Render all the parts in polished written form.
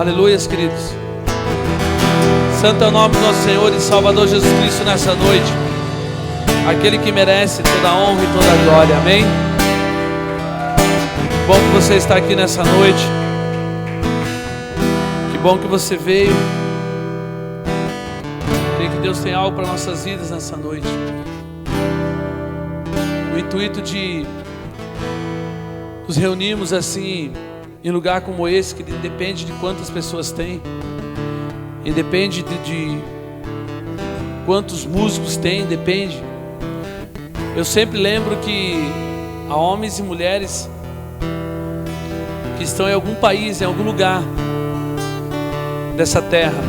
Aleluias, queridos. Santo é o nome do nosso Senhor e Salvador Jesus Cristo nessa noite. Aquele que merece toda a honra e toda a glória. Amém? Que bom que você está aqui nessa noite. Que bom que você veio. Creio que Deus tem algo para nossas vidas nessa noite. O intuito de nos reunirmos assim em lugar como esse, que depende de quantas pessoas tem, e depende de quantos músicos tem, depende. Eu sempre lembro que há homens e mulheres que estão em algum país, em algum lugar dessa terra,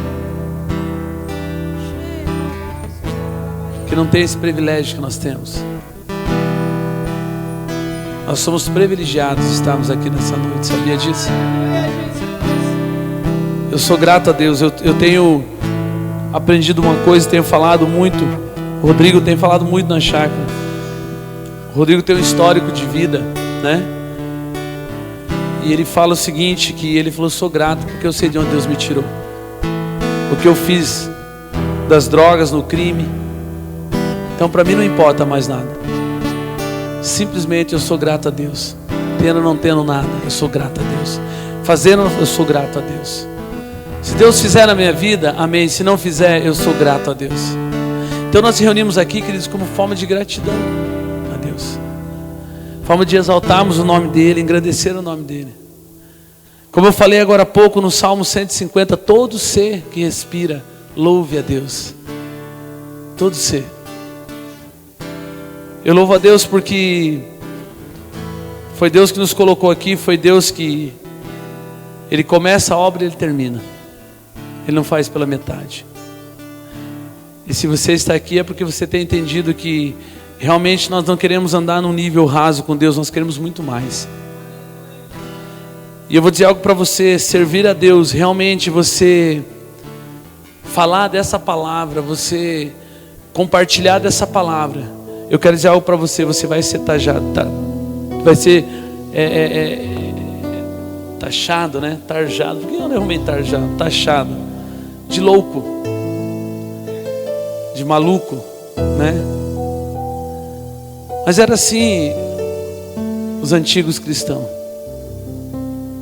que não tem esse privilégio que nós temos. Nós somos privilegiados de estarmos aqui nessa noite, sabia disso? Eu sou grato a Deus. Eu tenho aprendido uma coisa, tenho falado muito. O Rodrigo tem falado muito na chácara. O Rodrigo tem um histórico de vida, né? E ele fala o seguinte, que ele falou: sou grato porque eu sei de onde Deus me tirou. O que eu fiz das drogas no crime. Então para mim não importa mais nada. Simplesmente eu sou grato a Deus. Tendo ou não tendo nada, eu sou grato a Deus. Fazendo, eu sou grato a Deus. Se Deus fizer na minha vida, amém. Se não fizer, eu sou grato a Deus. Então nós nos reunimos aqui, queridos, como forma de gratidão a Deus. Forma de exaltarmos o nome dEle, engrandecer o nome dEle. Como eu falei agora há pouco no Salmo 150, todo ser que respira, louve a Deus. Todo ser. Eu louvo a Deus porque foi Deus que nos colocou aqui, foi Deus que Ele começa a obra e Ele termina. Ele não faz pela metade. E se você está aqui é porque você tem entendido que realmente nós não queremos andar num nível raso com Deus, nós queremos muito mais. E eu vou dizer algo para você: servir a Deus, realmente você falar dessa palavra, você compartilhar dessa palavra. Eu quero dizer algo para você: você vai ser taxado, vai ser taxado, né? Tarjado, por que eu não arrumei tarjado? Taxado de louco, de maluco, né? Mas era assim os antigos cristãos.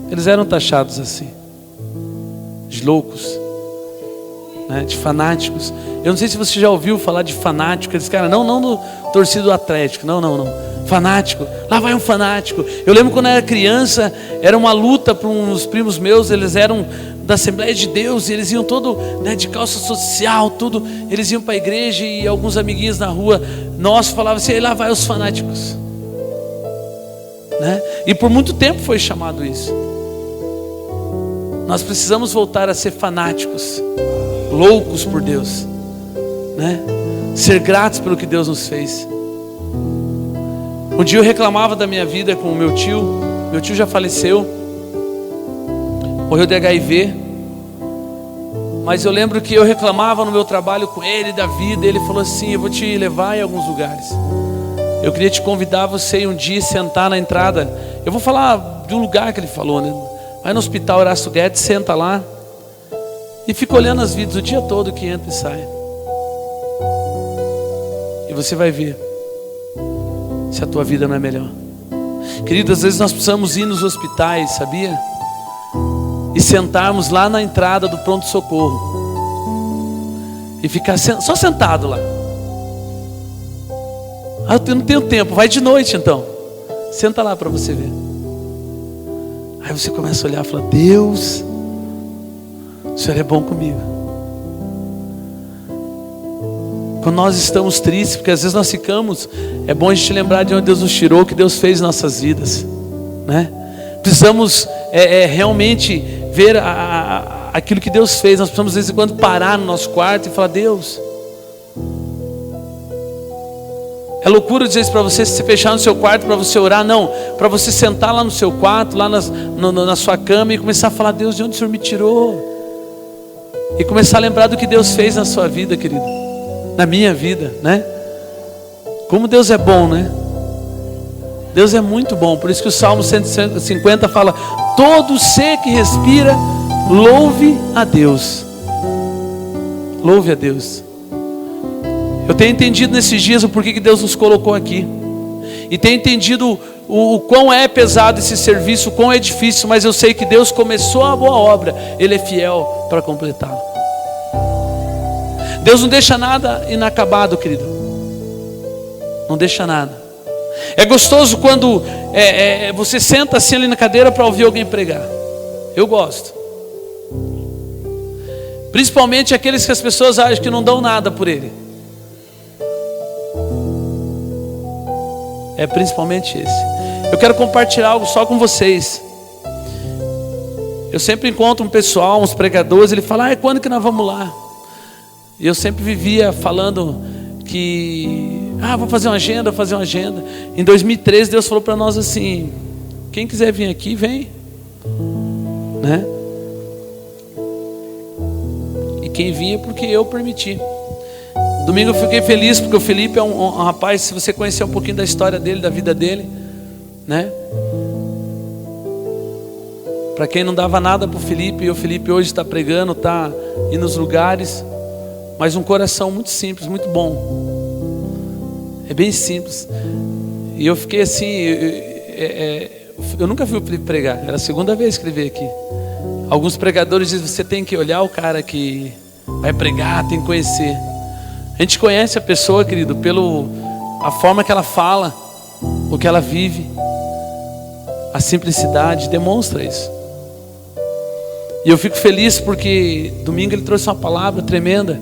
Eles eram taxados assim, de loucos, né? De fanáticos. Eu não sei se você já ouviu falar de fanático. Eles, cara, não no torcido atlético, não. Fanático, lá vai um fanático. Eu lembro quando eu era criança, era uma luta para uns primos meus. Eles eram da Assembleia de Deus e eles iam todo, né, de calça social, tudo. Eles iam para a igreja e alguns amiguinhos na rua nossa falavam assim: lá vai os fanáticos, né? E por muito tempo foi chamado isso. Nós precisamos voltar a ser fanáticos, loucos por Deus, né? Ser gratos pelo que Deus nos fez. Um dia eu reclamava da minha vida com o meu tio. Meu tio já faleceu, morreu de HIV. Mas eu lembro que eu reclamava no meu trabalho com ele da vida. Ele falou assim: eu vou te levar em alguns lugares. Eu queria te convidar você um dia sentar na entrada. Eu vou falar de um lugar que ele falou, né? Vai no Hospital Horácio Guedes, senta lá e fica olhando as vidas o dia todo que entra e sai. E você vai ver se a tua vida não é melhor. Querido, às vezes nós precisamos ir nos hospitais, sabia? E sentarmos lá na entrada do pronto-socorro e ficar só sentado lá. Ah, eu não tenho tempo. Vai de noite então. Senta lá para você ver. Aí você começa a olhar e fala: Deus, o Senhor é bom comigo. Quando nós estamos tristes, porque às vezes nós ficamos, é bom a gente lembrar de onde Deus nos tirou, o que Deus fez em nossas vidas, né? Precisamos realmente ver aquilo que Deus fez. Nós precisamos de vez em quando parar no nosso quarto e falar: Deus. É loucura dizer isso para você, se você fechar no seu quarto para você orar. Não, para você sentar lá no seu quarto, lá na sua cama e começar a falar: Deus, de onde o Senhor me tirou? E começar a lembrar do que Deus fez na sua vida, querido, na minha vida, né? Como Deus é bom, né? Deus é muito bom. Por isso que o Salmo 150 fala: todo ser que respira, Louve a Deus. Louve a Deus. Eu tenho entendido nesses dias o porquê que Deus nos colocou aqui. E tenho entendido o quão é pesado esse serviço, o quão é difícil, mas eu sei que Deus começou a boa obra, Ele é fiel para completá-la. Deus não deixa nada inacabado, querido. Não deixa nada. É gostoso quando você senta assim ali na cadeira para ouvir alguém pregar. Eu gosto. Principalmente aqueles que as pessoas acham que não dão nada por ele. É principalmente esse. Eu quero compartilhar algo só com vocês. Eu sempre encontro um pessoal, uns pregadores, ele fala, quando que nós vamos lá? E eu sempre vivia falando que, vou fazer uma agenda, Em 2013 Deus falou para nós assim, quem quiser vir aqui, vem. Né? E quem vinha porque eu permiti. Domingo eu fiquei feliz porque o Felipe é um rapaz, se você conhecer um pouquinho da história dele, da vida dele, né? Para quem não dava nada para o Felipe, e o Felipe hoje está pregando, está indo nos lugares, mas um coração muito simples, muito bom. É bem simples. E eu fiquei assim, eu nunca vi o Felipe pregar, era a segunda vez que ele veio aqui. Alguns pregadores dizem, você tem que olhar o cara que vai pregar, tem que conhecer. A gente conhece a pessoa, querido, a forma que ela fala, o que ela vive. A simplicidade demonstra isso. E eu fico feliz porque domingo ele trouxe uma palavra tremenda.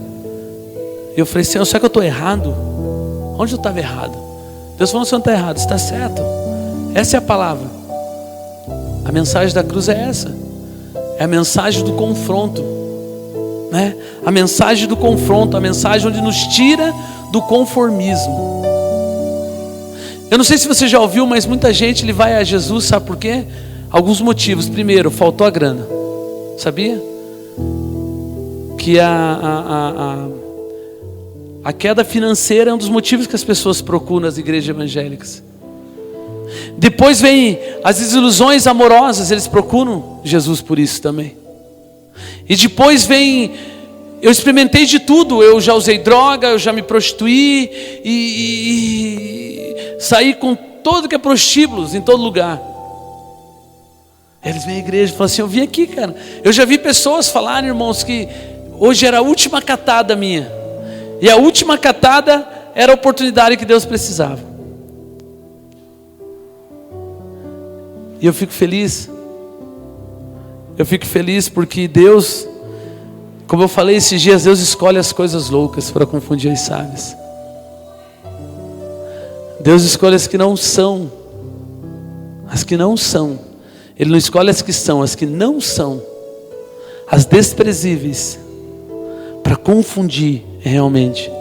E eu falei, Senhor, será que eu estou errado? Onde eu estava errado? Deus falou, você não está errado, você está certo. Essa é a palavra. A mensagem da cruz é essa. É a mensagem do confronto, né? A mensagem do confronto, a mensagem onde nos tira do conformismo. Eu não sei se você já ouviu, mas muita gente ele vai a Jesus, sabe por quê? Alguns motivos. Primeiro, faltou a grana. Sabia? Que a queda financeira é um dos motivos que as pessoas procuram as igrejas evangélicas. Depois vem as desilusões amorosas, eles procuram Jesus por isso também. E depois vem, eu experimentei de tudo, eu já usei droga, eu já me prostituí e saí com todo que é prostíbulos em todo lugar. Eles vêm à igreja e falam assim, eu vim aqui, cara. Eu já vi pessoas falarem, irmãos, que hoje era a última catada minha. E a última catada era a oportunidade que Deus precisava. E eu fico feliz. Eu fico feliz porque Deus, como eu falei esses dias, Deus escolhe as coisas loucas para confundir as sábias. Deus escolhe as que não são. As que não são. Ele não escolhe as que são, as que não são. As desprezíveis. Para confundir realmente.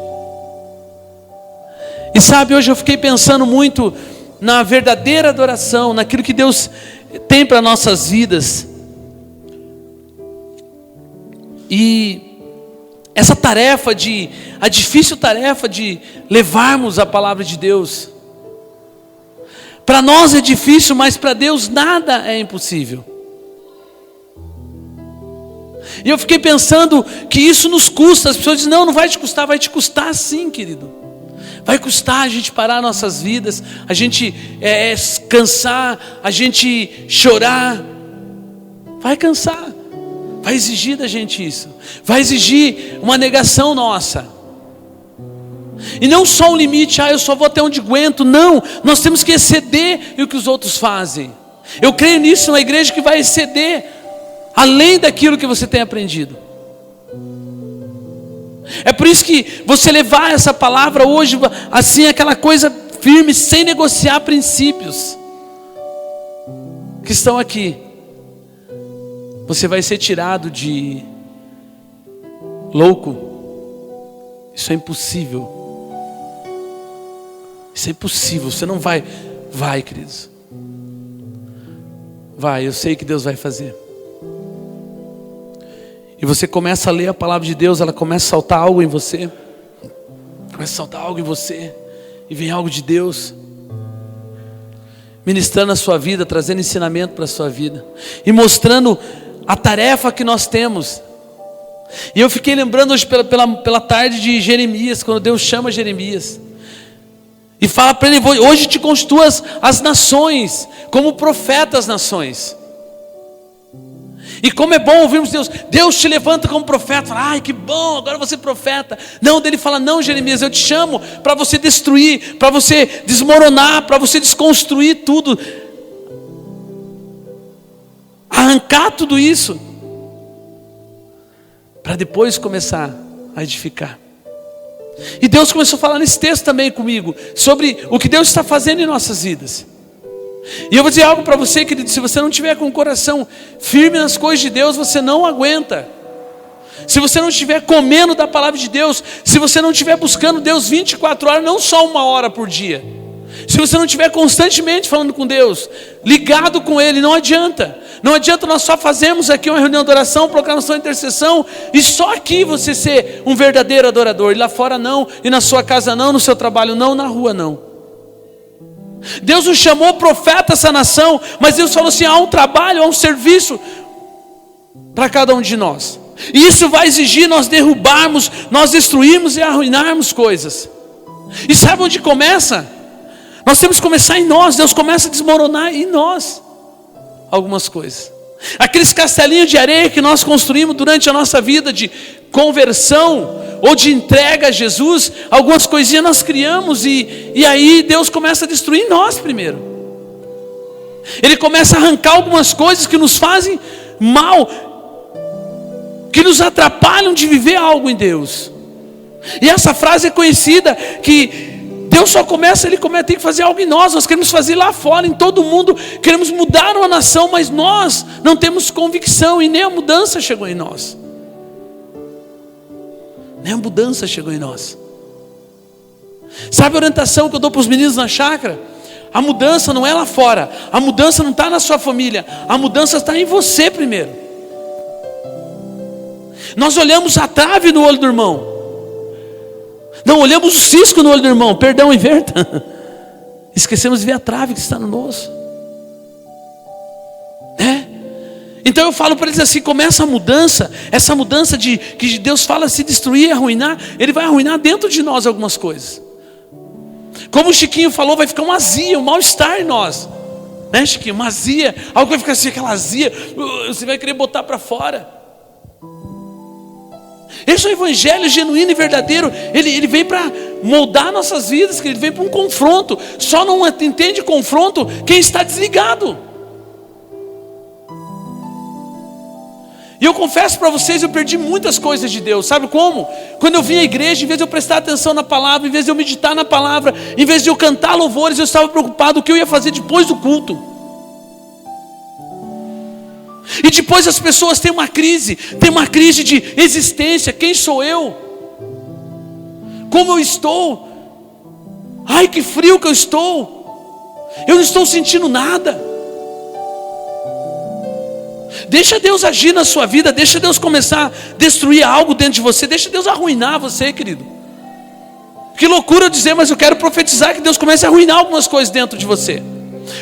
E sabe, hoje eu fiquei pensando muito na verdadeira adoração, naquilo que Deus tem para nossas vidas. E essa tarefa a difícil tarefa de levarmos a palavra de Deus. Para nós é difícil, mas para Deus nada é impossível. E eu fiquei pensando que isso nos custa. As pessoas dizem, não vai te custar. Vai te custar sim, querido. Vai custar a gente parar nossas vidas, a gente cansar, a gente chorar. Vai cansar. Vai exigir da gente isso. Vai exigir uma negação nossa. E não só um limite, eu só vou até onde aguento. Não, nós temos que exceder o que os outros fazem. Eu creio nisso, na igreja que vai exceder além daquilo que você tem aprendido. É por isso que você levar essa palavra hoje, assim, aquela coisa firme, sem negociar princípios que estão aqui. Você vai ser tirado de louco. Isso é impossível. Isso é impossível. Você não vai. Vai, queridos. Vai, eu sei que Deus vai fazer. E você começa a ler a palavra de Deus, ela começa a saltar algo em você. Começa a saltar algo em você. E vem algo de Deus ministrando a sua vida, trazendo ensinamento para a sua vida. E mostrando a tarefa que nós temos. E eu fiquei lembrando hoje pela tarde de Jeremias, quando Deus chama Jeremias e fala para ele: hoje te constituo as nações, como profeta às nações. E como é bom ouvirmos Deus te levanta como profeta. Fala, ai que bom, agora você é profeta. Não, ele fala: não, Jeremias, eu te chamo para você destruir, para você desmoronar, para você desconstruir tudo, arrancar tudo isso, para depois começar a edificar. E Deus começou a falar nesse texto também comigo, sobre o que Deus está fazendo em nossas vidas. E eu vou dizer algo para você, querido: se você não tiver com o coração firme nas coisas de Deus, você não aguenta. Se você não estiver comendo da palavra de Deus, se você não estiver buscando Deus 24 horas, não só 1 hora por dia, se você não estiver constantemente falando com Deus, ligado com Ele, não adianta. Não adianta nós só fazermos aqui uma reunião de oração, proclamação e intercessão, e só aqui você ser um verdadeiro adorador, e lá fora não, e na sua casa não, no seu trabalho não, na rua não. Deus nos chamou profeta essa nação, mas Deus falou assim: há um trabalho, há um serviço para cada um de nós. E isso vai exigir nós derrubarmos, nós destruirmos e arruinarmos coisas. E sabe onde começa? Nós temos que começar em nós. Deus começa a desmoronar em nós algumas coisas. Aqueles castelinhos de areia que nós construímos durante a nossa vida de conversão ou de entrega a Jesus, algumas coisinhas nós criamos e aí Deus começa a destruir em nós primeiro. Ele começa a arrancar algumas coisas que nos fazem mal, que nos atrapalham de viver algo em Deus. E essa frase é conhecida, que Deus só começa, Ele tem que fazer algo em nós. Nós queremos fazer lá fora, em todo mundo, queremos mudar uma nação, mas nós não temos convicção e nem a mudança chegou em nós. Nem a mudança chegou em nós. Sabe a orientação que eu dou para os meninos na chácara? A mudança não é lá fora, a mudança não está na sua família, a mudança está em você primeiro. Nós olhamos a trave no olho do irmão, não olhamos o cisco no olho do irmão, perdão, inverta. Esquecemos de ver a trave que está no nosso. Então eu falo para eles assim: começa a mudança, essa mudança que Deus fala se destruir, arruinar, Ele vai arruinar dentro de nós algumas coisas. Como o Chiquinho falou, vai ficar uma azia, um mal-estar em nós. Né, Chiquinho? Uma azia, algo vai ficar assim, aquela azia, você vai querer botar para fora. Esse é o evangelho genuíno e verdadeiro. Ele vem para moldar nossas vidas, ele vem para um confronto. Só não entende confronto quem está desligado. E eu confesso para vocês, eu perdi muitas coisas de Deus. Sabe como? Quando eu vim à igreja, em vez de eu prestar atenção na palavra, em vez de eu meditar na palavra, em vez de eu cantar louvores, eu estava preocupado o que eu ia fazer depois do culto. E depois as pessoas têm uma crise de existência. Quem sou eu? Como eu estou? Ai, que frio que eu estou. Eu não estou sentindo nada. Deixa Deus agir na sua vida, deixa Deus começar a destruir algo dentro de você, deixa Deus arruinar você, querido. Que loucura eu dizer, mas eu quero profetizar que Deus comece a arruinar algumas coisas dentro de você.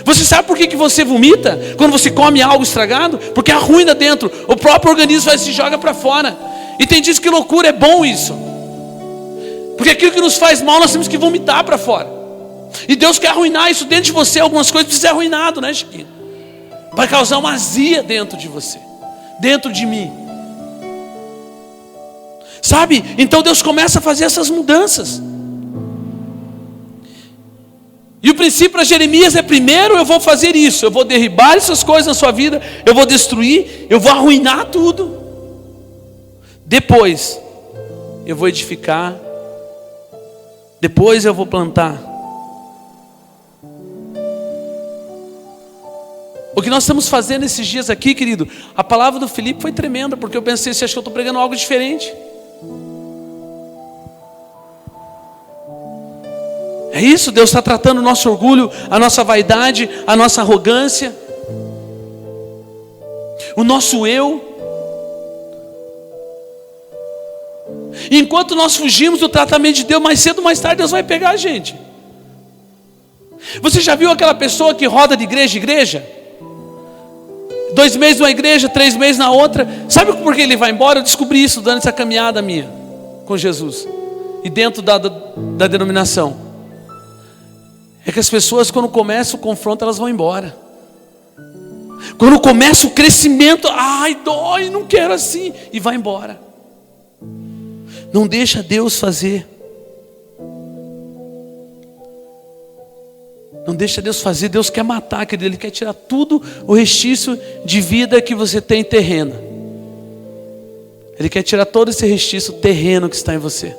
Você sabe por que você vomita quando você come algo estragado? Porque arruina dentro, o próprio organismo vai se joga para fora. E tem diz que loucura, é bom isso. Porque aquilo que nos faz mal nós temos que vomitar para fora. E Deus quer arruinar isso dentro de você, algumas coisas precisam ser arruinadas, né, Chiquinho? Vai causar uma azia dentro de você, dentro de mim. Sabe? Então Deus começa a fazer essas mudanças. E o princípio para Jeremias é: primeiro eu vou fazer isso, eu vou derribar essas coisas na sua vida, eu vou destruir, eu vou arruinar tudo. Depois eu vou edificar, depois eu vou plantar. O que nós estamos fazendo esses dias aqui, querido, a palavra do Felipe foi tremenda, porque eu pensei, você acha que eu estou pregando algo diferente? É isso, Deus está tratando o nosso orgulho, a nossa vaidade, a nossa arrogância, o nosso eu. E enquanto nós fugimos do tratamento de Deus, mais cedo ou mais tarde Deus vai pegar a gente. Você já viu aquela pessoa que roda de igreja em igreja? 2 meses numa igreja, 3 meses na outra. Sabe por que ele vai embora? Eu descobri isso durante essa caminhada minha com Jesus e dentro da denominação. É que as pessoas, quando começa o confronto, elas vão embora. Quando começa o crescimento, ai, dói, não quero assim, e vai embora. Não deixa Deus fazer. Não deixa Deus fazer. Deus quer matar, querido. Ele quer tirar tudo o restício de vida que você tem terrena. Ele quer tirar todo esse restício terreno que está em você,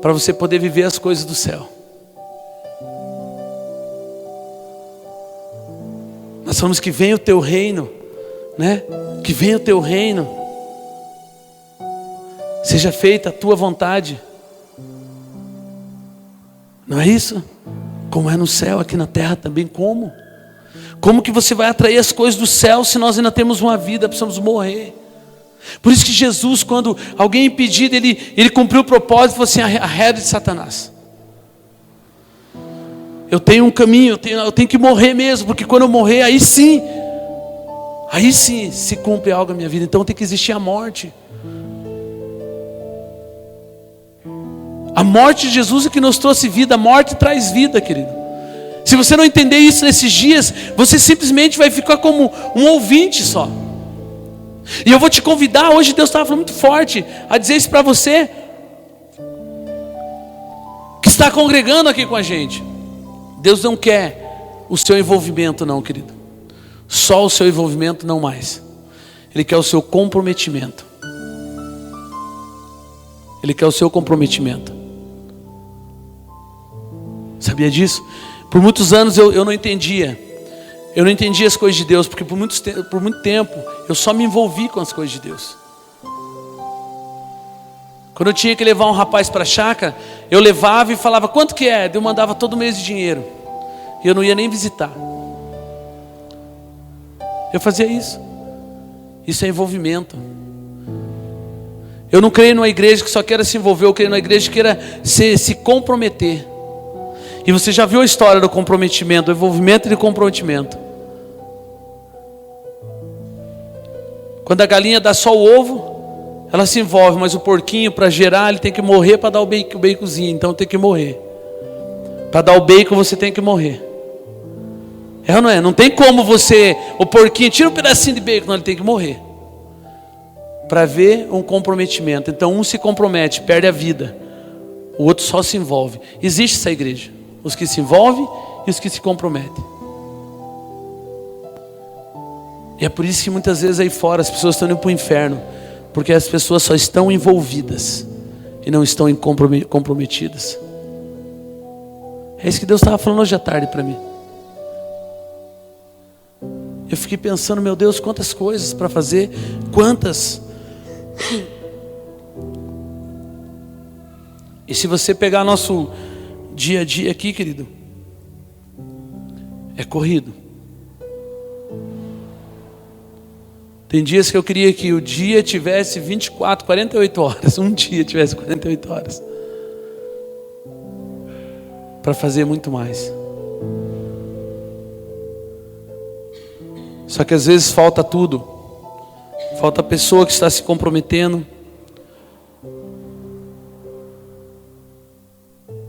para você poder viver as coisas do céu. Nós falamos que venha o teu reino, né? Que venha o teu reino. Seja feita a tua vontade. Não é isso? Como é no céu, aqui na terra também. Como? Como que você vai atrair as coisas do céu se nós ainda temos uma vida, precisamos morrer? Por isso que Jesus, quando alguém impedir, ele cumpriu o propósito e falou assim: arreda de Satanás. Eu tenho um caminho, eu tenho que morrer mesmo, porque quando eu morrer, aí sim se cumpre algo na minha vida. Então tem que existir a morte. A morte de Jesus é que nos trouxe vida. A morte traz vida, querido. Se você não entender isso nesses dias, você simplesmente vai ficar como um ouvinte só. E eu vou te convidar, hoje Deus estava falando muito forte, a dizer isso para você, que está congregando aqui com a gente. Deus não quer o seu envolvimento não, querido. Só o seu envolvimento, não mais. Ele quer o seu comprometimento. Ele quer o seu comprometimento. Sabia disso? Por muitos anos eu não entendia. Eu não entendia as coisas de Deus, porque por muito tempo eu só me envolvi com as coisas de Deus. Quando eu tinha que levar um rapaz para a chácara, eu levava e falava: quanto que é? Eu mandava todo mês de dinheiro. E eu não ia nem visitar. Eu fazia isso. Isso é envolvimento. Eu não creio numa igreja que só queira se envolver. Eu creio numa igreja que queira se comprometer. E você já viu a história do comprometimento, do envolvimento e do comprometimento. Quando a galinha dá só o ovo, ela se envolve, mas o porquinho, para gerar, ele tem que morrer para dar o baconzinho. Então tem que morrer. Para dar o bacon você tem que morrer. É ou não é? Não tem como você, o porquinho, tira um pedacinho de bacon, não, ele tem que morrer. Para ver um comprometimento. Então um se compromete, perde a vida. O outro só se envolve. Existe essa igreja. Os que se envolvem e os que se comprometem. E é por isso que muitas vezes aí fora as pessoas estão indo para o inferno. Porque as pessoas só estão envolvidas e não estão comprometidas. É isso que Deus estava falando hoje à tarde para mim. Eu fiquei pensando, meu Deus, quantas coisas para fazer. Quantas. E se você pegar nosso dia a dia aqui, querido, é corrido. Tem dias que eu queria que o dia tivesse 24, 48 horas. Um dia tivesse 48 horas. Para fazer muito mais. Só que às vezes falta tudo. Falta a pessoa que está se comprometendo.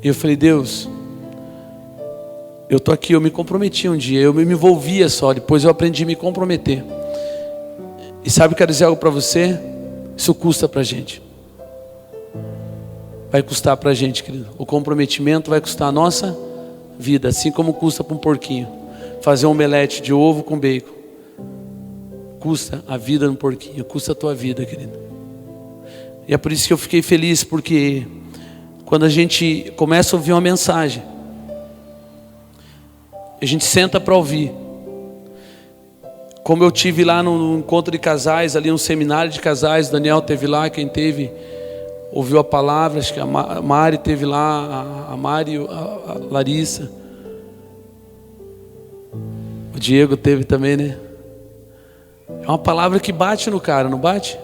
E eu falei: Deus, eu estou aqui, eu me comprometi um dia, eu me envolvia só, depois eu aprendi a me comprometer. E sabe, quero dizer algo para você, isso custa para a gente. Vai custar para a gente, querido. O comprometimento vai custar a nossa vida, assim como custa para um porquinho. Fazer um omelete de ovo com bacon. Custa a vida no porquinho, custa a tua vida, querido. E é por isso que eu fiquei feliz, porque quando a gente começa a ouvir uma mensagem, a gente senta para ouvir. Como eu tive lá no encontro de casais, ali no seminário de casais, Daniel teve lá, quem teve, ouviu a palavra, acho que a Mari teve lá, a Mari, a Larissa. O Diego teve também, né? É uma palavra que bate no cara, não bate?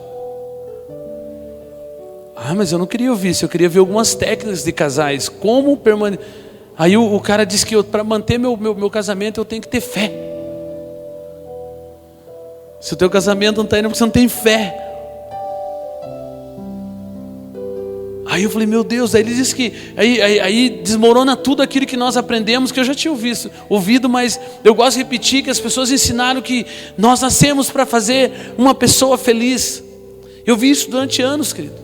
Ah, mas eu não queria ouvir isso, eu queria ver algumas técnicas de casais, como permanecer. Aí o cara disse que para manter meu casamento eu tenho que ter fé. Se o teu casamento não está indo, porque você não tem fé. Aí eu falei, meu Deus, aí ele disse que aí desmorona tudo aquilo que nós aprendemos, que eu já tinha ouvido, mas eu gosto de repetir que as pessoas ensinaram que nós nascemos para fazer uma pessoa feliz. Eu vi isso durante anos, querido.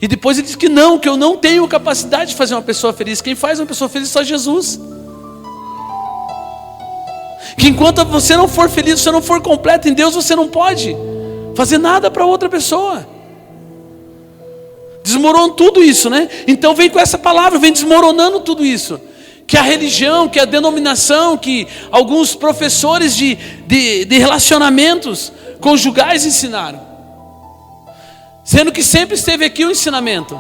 E depois ele disse que eu não tenho capacidade de fazer uma pessoa feliz. Quem faz uma pessoa feliz é só Jesus. Que enquanto você não for feliz, você não for completo em Deus, você não pode fazer nada para outra pessoa. Desmoronando tudo isso, né? Então vem com essa palavra, vem desmoronando tudo isso. Que a religião, que a denominação, que alguns professores de relacionamentos conjugais ensinaram. Sendo que sempre esteve aqui o ensinamento.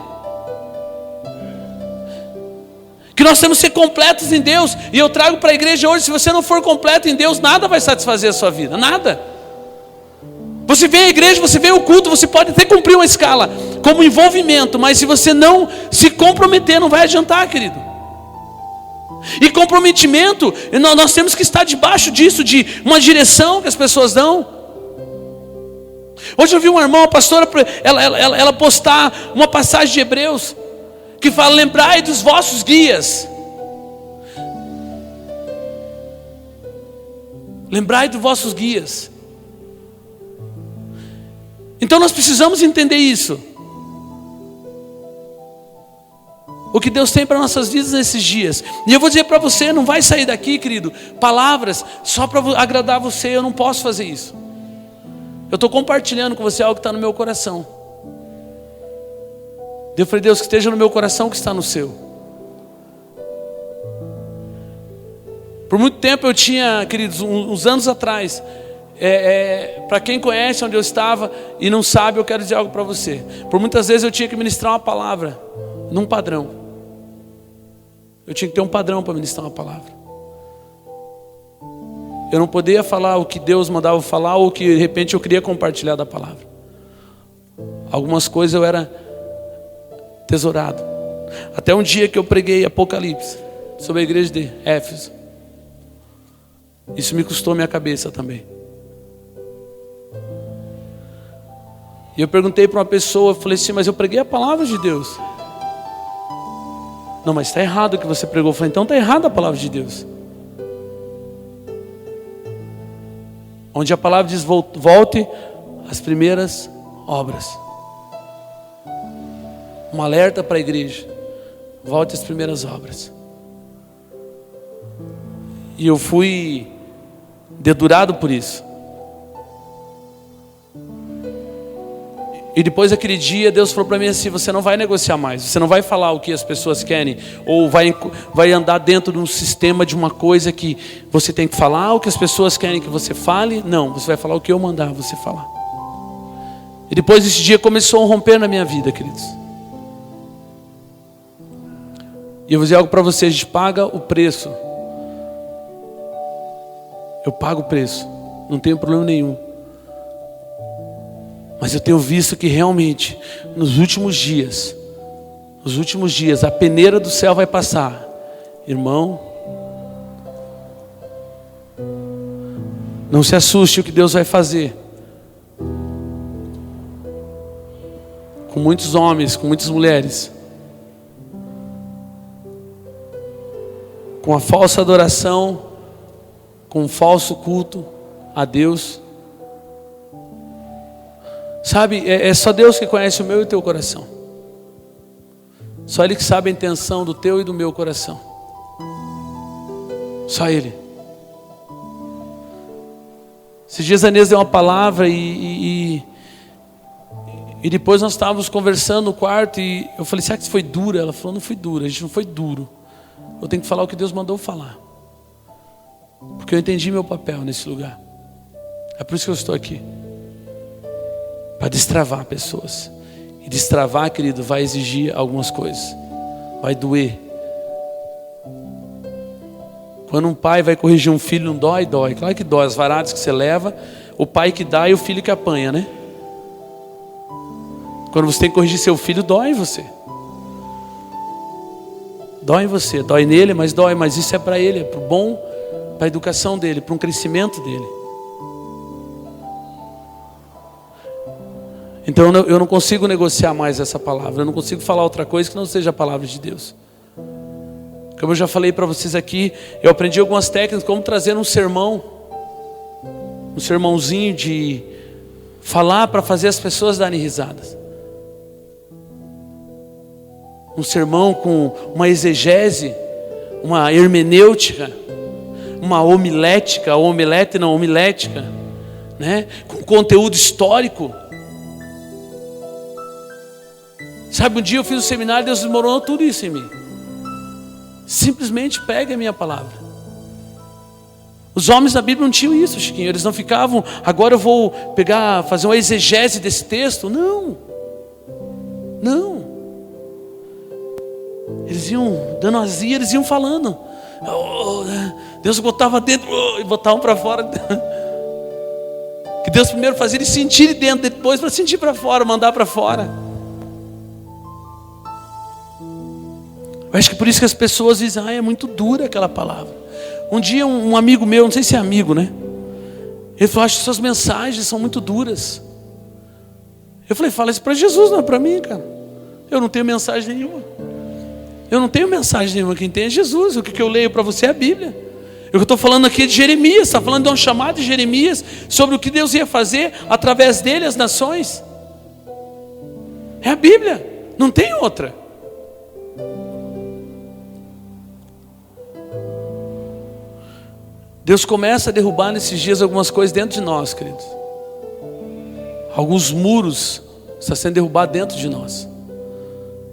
Que nós temos que ser completos em Deus. E eu trago para a igreja hoje, se você não for completo em Deus, nada vai satisfazer a sua vida, nada. Você vem à igreja, você vem ao culto, você pode até cumprir uma escala como envolvimento, mas se você não se comprometer, não vai adiantar, querido. E comprometimento, nós temos que estar debaixo disso, de uma direção que as pessoas dão. Hoje eu vi uma irmã, uma pastora, ela postar uma passagem de Hebreus, que fala, lembrai dos vossos guias. Lembrai dos vossos guias. Então nós precisamos entender isso. O que Deus tem para nossas vidas nesses dias. E eu vou dizer para você, não vai sair daqui, querido, palavras só para agradar você. Eu não posso fazer isso. Eu estou compartilhando com você algo que está no meu coração. Eu falei, Deus, que esteja no meu coração, que está no seu. Por muito tempo eu tinha, queridos, uns anos atrás, para quem conhece onde eu estava e não sabe, eu quero dizer algo para você. Por muitas vezes eu tinha que ministrar uma palavra num padrão. Eu tinha que ter um padrão para ministrar uma palavra. Eu não podia falar o que Deus mandava eu falar, ou que de repente eu queria compartilhar da palavra. Algumas coisas eu era tesourado. Até um dia que eu preguei Apocalipse sobre a igreja de Éfeso. Isso me custou minha cabeça também. E eu perguntei para uma pessoa, eu falei assim, mas eu preguei a palavra de Deus. Não, mas está errado o que você pregou. Eu falei, então está errada a palavra de Deus. Onde a palavra diz, volte às primeiras obras. Um alerta para a igreja. Volte às primeiras obras. E eu fui dedurado por isso. E depois daquele dia, Deus falou para mim assim, você não vai negociar mais, você não vai falar o que as pessoas querem, ou vai andar dentro de um sistema de uma coisa que você tem que falar o que as pessoas querem que você fale. Não, você vai falar o que eu mandar você falar. E depois desse dia começou a romper na minha vida, queridos. E eu vou dizer algo para você, a gente paga o preço. Eu pago o preço, não tenho problema nenhum. Mas eu tenho visto que realmente, nos últimos dias, a peneira do céu vai passar. Irmão, não se assuste o que Deus vai fazer. Com muitos homens, com muitas mulheres. Com a falsa adoração, com o falso culto a Deus. Sabe, é só Deus que conhece o meu e o teu coração. Só Ele que sabe a intenção do teu e do meu coração. Só Ele. Esses dias a Inês deu uma palavra e depois nós estávamos conversando no quarto e eu falei, será que isso foi duro? Ela falou, não foi duro, a gente não foi duro. Eu tenho que falar o que Deus mandou falar. Porque eu entendi meu papel nesse lugar. É por isso que eu estou aqui. Para destravar pessoas. E destravar, querido, vai exigir algumas coisas. Vai doer. Quando um pai vai corrigir um filho, não dói? Dói. Claro que dói. As varadas que você leva, o pai que dá e o filho que apanha, né? Quando você tem que corrigir seu filho, dói em você. Dói em você. Dói nele, mas dói. Mas isso é para ele, é para o bom, para a educação dele, para um crescimento dele. Então eu não consigo negociar mais essa palavra. Eu não consigo falar outra coisa que não seja a palavra de Deus. Como eu já falei para vocês aqui, eu aprendi algumas técnicas, como trazer um sermão, um sermãozinho de falar para fazer as pessoas darem risadas. Um sermão com uma exegese, uma hermenêutica, uma homilética, homilética, né? Com conteúdo histórico. Sabe, um dia eu fiz um seminário, Deus desmoronou tudo isso em mim. Simplesmente pega a minha palavra. Os homens da Bíblia não tinham isso, Chiquinho. Eles não ficavam, agora eu vou fazer uma exegese desse texto. Não. Eles iam dando azia, eles iam falando. Deus botava dentro e botava para fora. Que Deus primeiro fazia eles sentirem dentro, depois para sentir para fora, mandar para fora. Eu acho que por isso que as pessoas dizem, é muito dura aquela palavra. Um dia um amigo meu, não sei se é amigo, né? Ele falou, acho que suas mensagens são muito duras. Eu falei, fala isso para Jesus, não é para mim, cara. Eu não tenho mensagem nenhuma. Quem tem é Jesus. O que eu leio para você é a Bíblia. Eu estou falando aqui de Jeremias, está falando de um chamado de Jeremias sobre o que Deus ia fazer através dele as nações. É a Bíblia, não tem outra. Deus começa a derrubar nesses dias algumas coisas dentro de nós, queridos. Alguns muros estão sendo derrubados dentro de nós.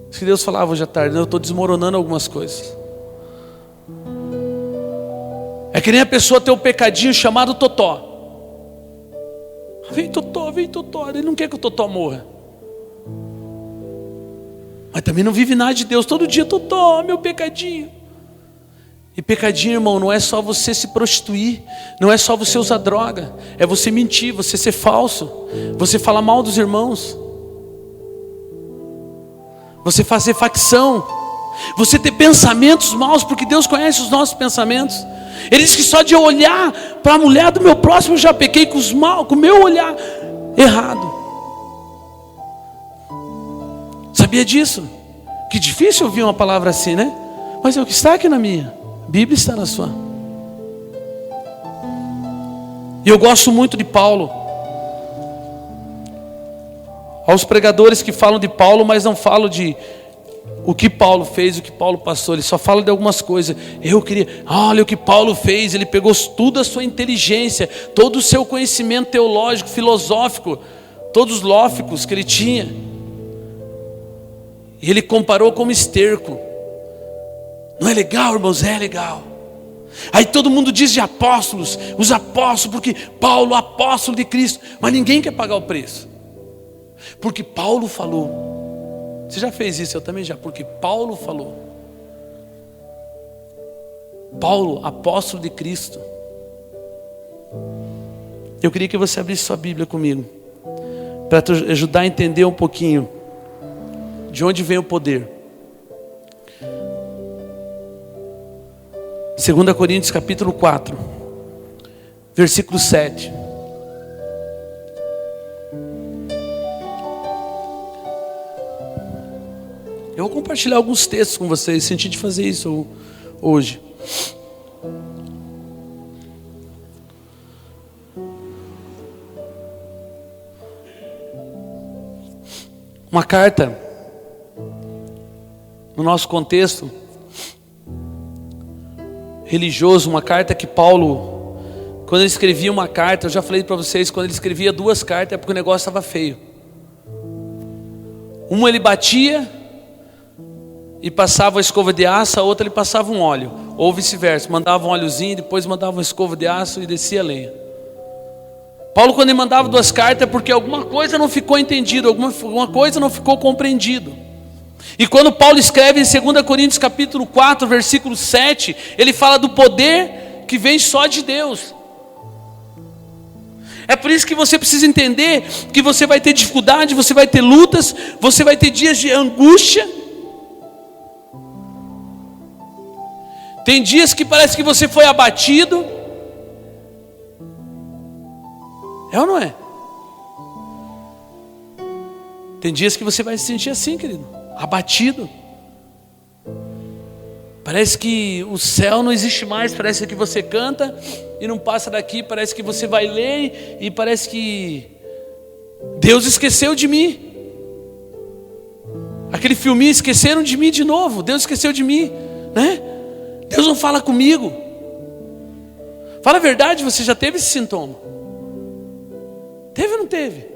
Se Deus falava hoje à tarde, eu estou desmoronando algumas coisas. É que nem a pessoa ter um pecadinho chamado Totó. Vem Totó. Ele não quer que o Totó morra. Mas também não vive nada de Deus. Todo dia, Totó, meu pecadinho. E pecadinho, irmão, não é só você se prostituir, não é só você usar droga, é você mentir, você ser falso, você falar mal dos irmãos, você fazer facção, você ter pensamentos maus, porque Deus conhece os nossos pensamentos. Ele diz que só de eu olhar para a mulher do meu próximo eu já pequei com o meu olhar errado. Sabia disso? Que difícil ouvir uma palavra assim, né? Mas é o que está aqui na minha. A Bíblia está na sua. E eu gosto muito de Paulo. Aos pregadores que falam de Paulo, mas não falam de o que Paulo fez, o que Paulo passou. Ele só fala de algumas coisas. Olha o que Paulo fez. Ele pegou toda a sua inteligência, todo o seu conhecimento teológico, filosófico, todos os lóficos que ele tinha, e ele comparou como esterco. Não é legal, irmãos? É legal. Aí todo mundo diz de apóstolos, os apóstolos, porque Paulo, apóstolo de Cristo, mas ninguém quer pagar o preço, porque Paulo falou. Você já fez isso? Eu também já. Porque Paulo falou. Paulo, apóstolo de Cristo. Eu queria que você abrisse sua Bíblia comigo, para te ajudar a entender um pouquinho de onde vem o poder. 2 Coríntios capítulo 4, versículo 7. Eu vou compartilhar alguns textos com vocês. Senti de fazer isso hoje. Uma carta, no nosso contexto religioso, uma carta que Paulo, quando ele escrevia uma carta, eu já falei para vocês, quando ele escrevia 2 cartas é porque o negócio estava feio. Uma ele batia e passava a escova de aço, a outra ele passava um óleo, ou vice-versa, mandava um óleozinho, depois mandava uma escova de aço e descia a lenha. Paulo, quando ele mandava 2 cartas, é porque alguma coisa não ficou entendido, alguma coisa não ficou compreendido. E quando Paulo escreve em 2 Coríntios capítulo 4, versículo 7, ele fala do poder que vem só de Deus. É por isso que você precisa entender que você vai ter dificuldade, você vai ter lutas, você vai ter dias de angústia. Tem dias que parece que você foi abatido. É ou não é? Tem dias que você vai se sentir assim, querido, abatido. Parece que o céu não existe mais, parece que você canta e não passa daqui, parece que você vai ler e parece que Deus esqueceu de mim. Aquele filminho, esqueceram de mim de novo, Deus esqueceu de mim, né? Deus não fala comigo. Fala a verdade, você já teve esse sintoma? Teve ou não teve?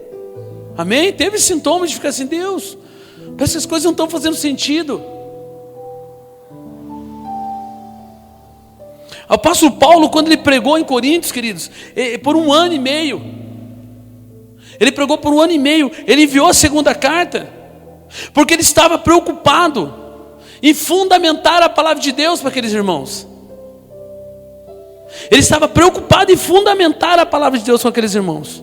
Amém? Teve esse sintoma de ficar assim, Deus, parece que as coisas não estão fazendo sentido. O apóstolo Paulo, quando ele pregou em Coríntios, queridos, por 1 ano e meio, ele pregou por 1 ano e meio, ele enviou a segunda carta, porque ele estava preocupado em fundamentar a palavra de Deus para aqueles irmãos. Ele estava preocupado em fundamentar a palavra de Deus com aqueles irmãos.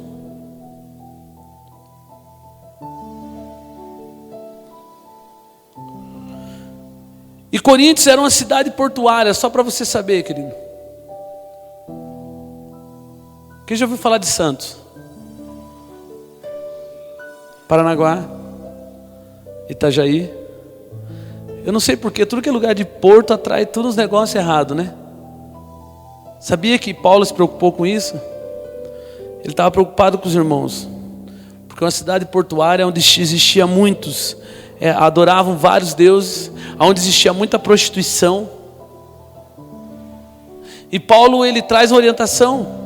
E Coríntios era uma cidade portuária, só para você saber, querido. Quem já ouviu falar de Santos? Paranaguá, Itajaí. Eu não sei porque, tudo que é lugar de porto atrai todos os negócios errados, né? Sabia que Paulo se preocupou com isso? Ele estava preocupado com os irmãos, porque uma cidade portuária onde existia muitos, adoravam vários deuses, onde existia muita prostituição. E Paulo, ele traz uma orientação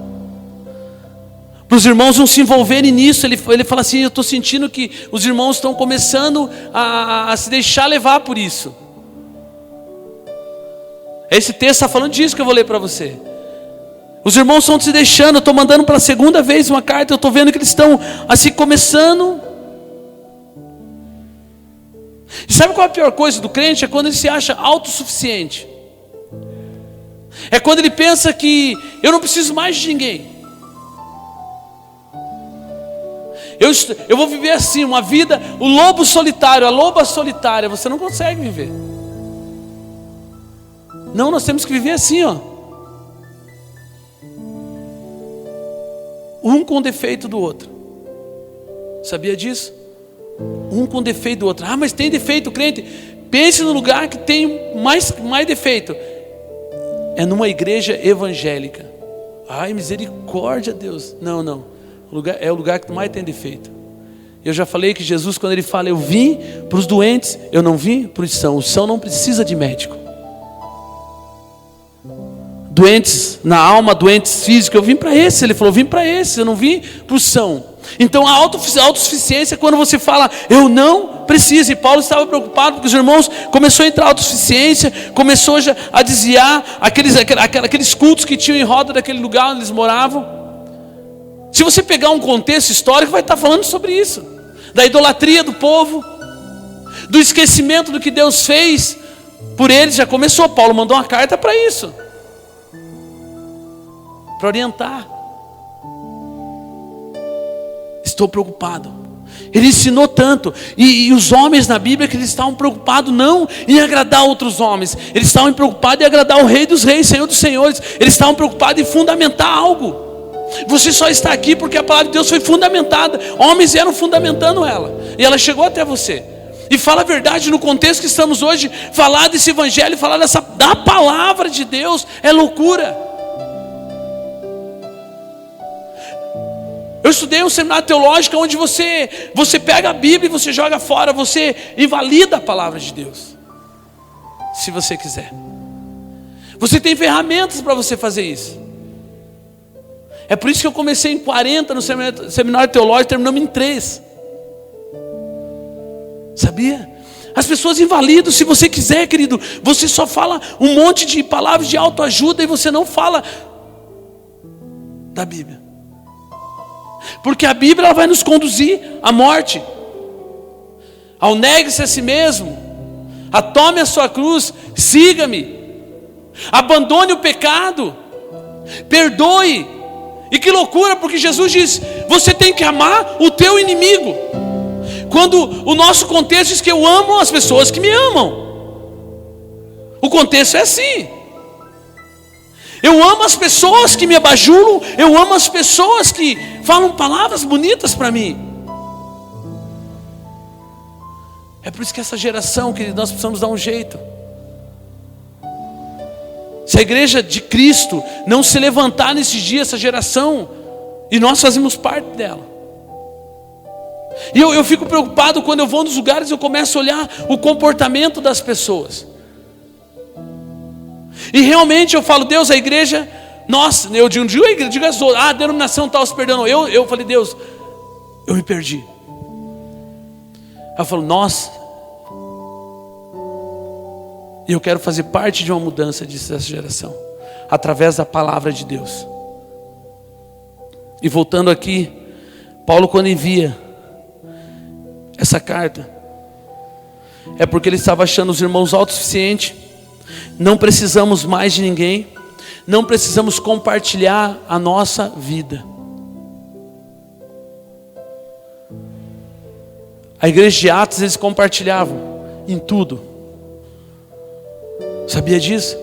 para os irmãos não se envolverem nisso. Ele fala assim, eu estou sentindo que os irmãos estão começando a se deixar levar por isso. Esse texto está falando disso que eu vou ler para você. Os irmãos estão se deixando, eu estou mandando pela segunda vez uma carta, eu estou vendo que eles estão assim começando. E sabe qual é a pior coisa do crente? É quando ele se acha autossuficiente. É quando ele pensa que eu não preciso mais de ninguém. Eu vou viver assim, uma vida, o lobo solitário, a loba solitária, você não consegue viver. Não, nós temos que viver assim, ó. Um com defeito do outro. Sabia disso? Um com defeito do outro. Ah, mas tem defeito, crente. Pense no lugar que tem mais defeito. É numa igreja evangélica. Ai, misericórdia, Deus. Não. É o lugar que mais tem defeito. Eu já falei que Jesus, quando ele fala, eu vim para os doentes, eu não vim para os sãos. O são não precisa de médico. Doentes na alma, doentes físicos, eu vim para esse. Ele falou, eu vim para esse, eu não vim para o são. Então a autossuficiência é quando você fala, eu não preciso. E Paulo estava preocupado porque os irmãos começou a entrar a autossuficiência, começou já a desviar aqueles cultos que tinham em roda daquele lugar onde eles moravam. Se você pegar um contexto histórico, vai estar falando sobre isso, da idolatria do povo, do esquecimento do que Deus fez por eles. Já começou, Paulo mandou uma carta para isso, para orientar. Estou preocupado. Ele ensinou tanto, e os homens na Bíblia, que eles estavam preocupados não em agradar outros homens, eles estavam preocupados em agradar o Rei dos Reis, Senhor dos Senhores. Eles estavam preocupados em fundamentar algo. Você só está aqui porque a palavra de Deus foi fundamentada. Homens vieram fundamentando ela, e ela chegou até você. E fala a verdade, no contexto que estamos hoje, falar desse evangelho, falar da palavra de Deus é loucura. Eu estudei um seminário teológico onde você pega a Bíblia e você joga fora, você invalida a palavra de Deus. Se você quiser, você tem ferramentas para você fazer isso. É por isso que eu comecei em 40 no seminário teológico, terminamos em 3. Sabia? As pessoas invalidam. Se você quiser, querido, você só fala um monte de palavras de autoajuda e você não fala da Bíblia. Porque a Bíblia, ela vai nos conduzir à morte. Ao negue-se a si mesmo, tome a sua cruz, siga-me, abandone o pecado, perdoe. E que loucura, porque Jesus diz, você tem que amar o teu inimigo. Quando o nosso contexto diz que eu amo as pessoas que me amam. O contexto é assim. Eu amo as pessoas que me abajulam, eu amo as pessoas que falam palavras bonitas para mim. É por isso que essa geração, querido, nós precisamos dar um jeito. Se a igreja de Cristo não se levantar nesses dias, essa geração, e nós fazemos parte dela. E eu fico preocupado quando eu vou nos lugares e eu começo a olhar o comportamento das pessoas. E realmente eu falo, Deus, a igreja, nossa, eu digo a igreja, digo as outras, a denominação está se perdendo. Eu falei, Deus, eu me perdi. Eu falo, nossa, e eu quero fazer parte de uma mudança dessa geração, através da palavra de Deus. E voltando aqui, Paulo quando envia essa carta, é porque ele estava achando os irmãos autossuficientes. Não precisamos mais de ninguém, não precisamos compartilhar a nossa vida. A igreja de Atos, eles compartilhavam em tudo. Sabia disso?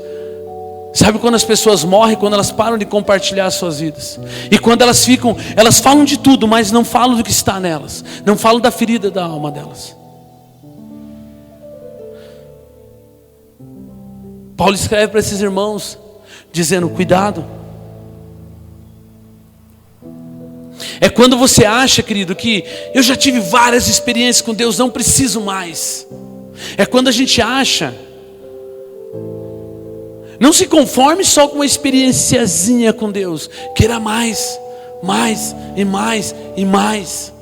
Sabe quando as pessoas morrem? Quando elas param de compartilhar as suas vidas. E quando elas falam de tudo, mas não falam do que está nelas. Não falam da ferida da alma delas. Paulo escreve para esses irmãos, dizendo, cuidado. É quando você acha, querido, que eu já tive várias experiências com Deus, não preciso mais. É quando a gente acha. Não se conforme só com uma experienciazinha com Deus. Queira mais, mais e mais e mais.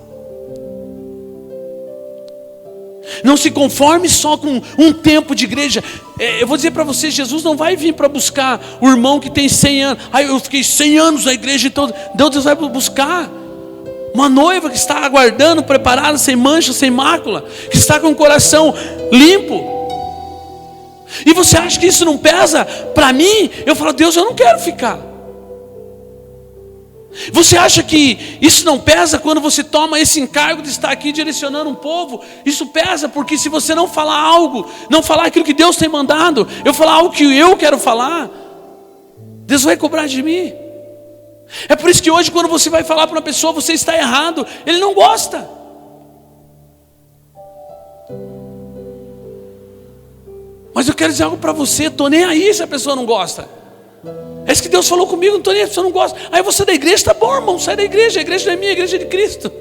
Não se conforme só com um tempo de igreja. Eu vou dizer para você, Jesus não vai vir para buscar o irmão que tem 100 anos. Eu fiquei 100 anos na igreja, então Deus vai buscar uma noiva que está aguardando, preparada, sem mancha, sem mácula, que está com o coração limpo. E você acha que isso não pesa para mim? Eu falo, Deus, eu não quero ficar. Você acha que isso não pesa quando você toma esse encargo de estar aqui direcionando um povo? Isso pesa porque se você não falar algo, não falar aquilo que Deus tem mandado, eu falar algo que eu quero falar, Deus vai cobrar de mim. É por isso que hoje quando você vai falar para uma pessoa, você está errado, ele não gosta. Mas eu quero dizer algo para você, estou nem aí se a pessoa não gosta. É isso que Deus falou comigo, não estou nem aí, a pessoa não gosta. Aí você é da igreja, tá bom, irmão, sai da igreja, a igreja não é minha, a igreja é de Cristo.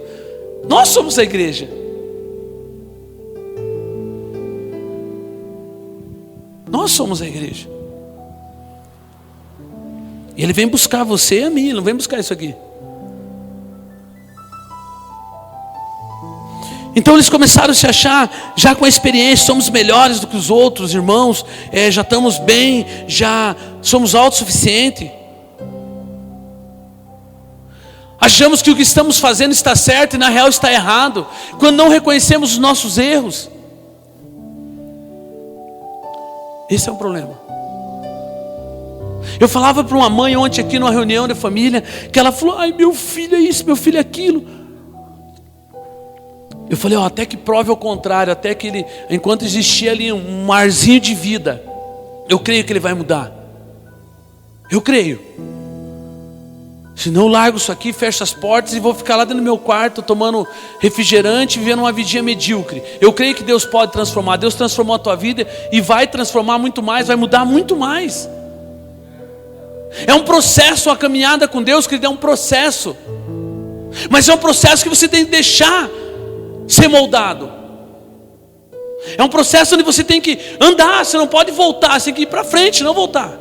Nós somos a igreja. Nós somos a igreja. E Ele vem buscar você e a mim, Ele não vem buscar isso aqui. Então eles começaram a se achar já com a experiência, somos melhores do que os outros irmãos, já estamos bem, já somos autossuficientes. Achamos que o que estamos fazendo está certo e na real está errado, quando não reconhecemos os nossos erros. Esse é o problema. Eu falava para uma mãe ontem aqui numa reunião de família, que ela falou, ai meu filho é isso, meu filho é aquilo. Eu falei, até que prove ao contrário, até que ele, enquanto existia ali um marzinho de vida, eu creio que ele vai mudar. Eu creio. Senão eu largo isso aqui, fecho as portas e vou ficar lá dentro do meu quarto tomando refrigerante, vivendo uma vidinha medíocre. Eu creio que Deus pode transformar. Deus transformou a tua vida e vai transformar muito mais, vai mudar muito mais. É um processo, a caminhada com Deus, querido, é um processo. Mas é um processo que você tem que deixar ser moldado. É um processo onde você tem que andar, você não pode voltar, você tem que ir para frente, não voltar.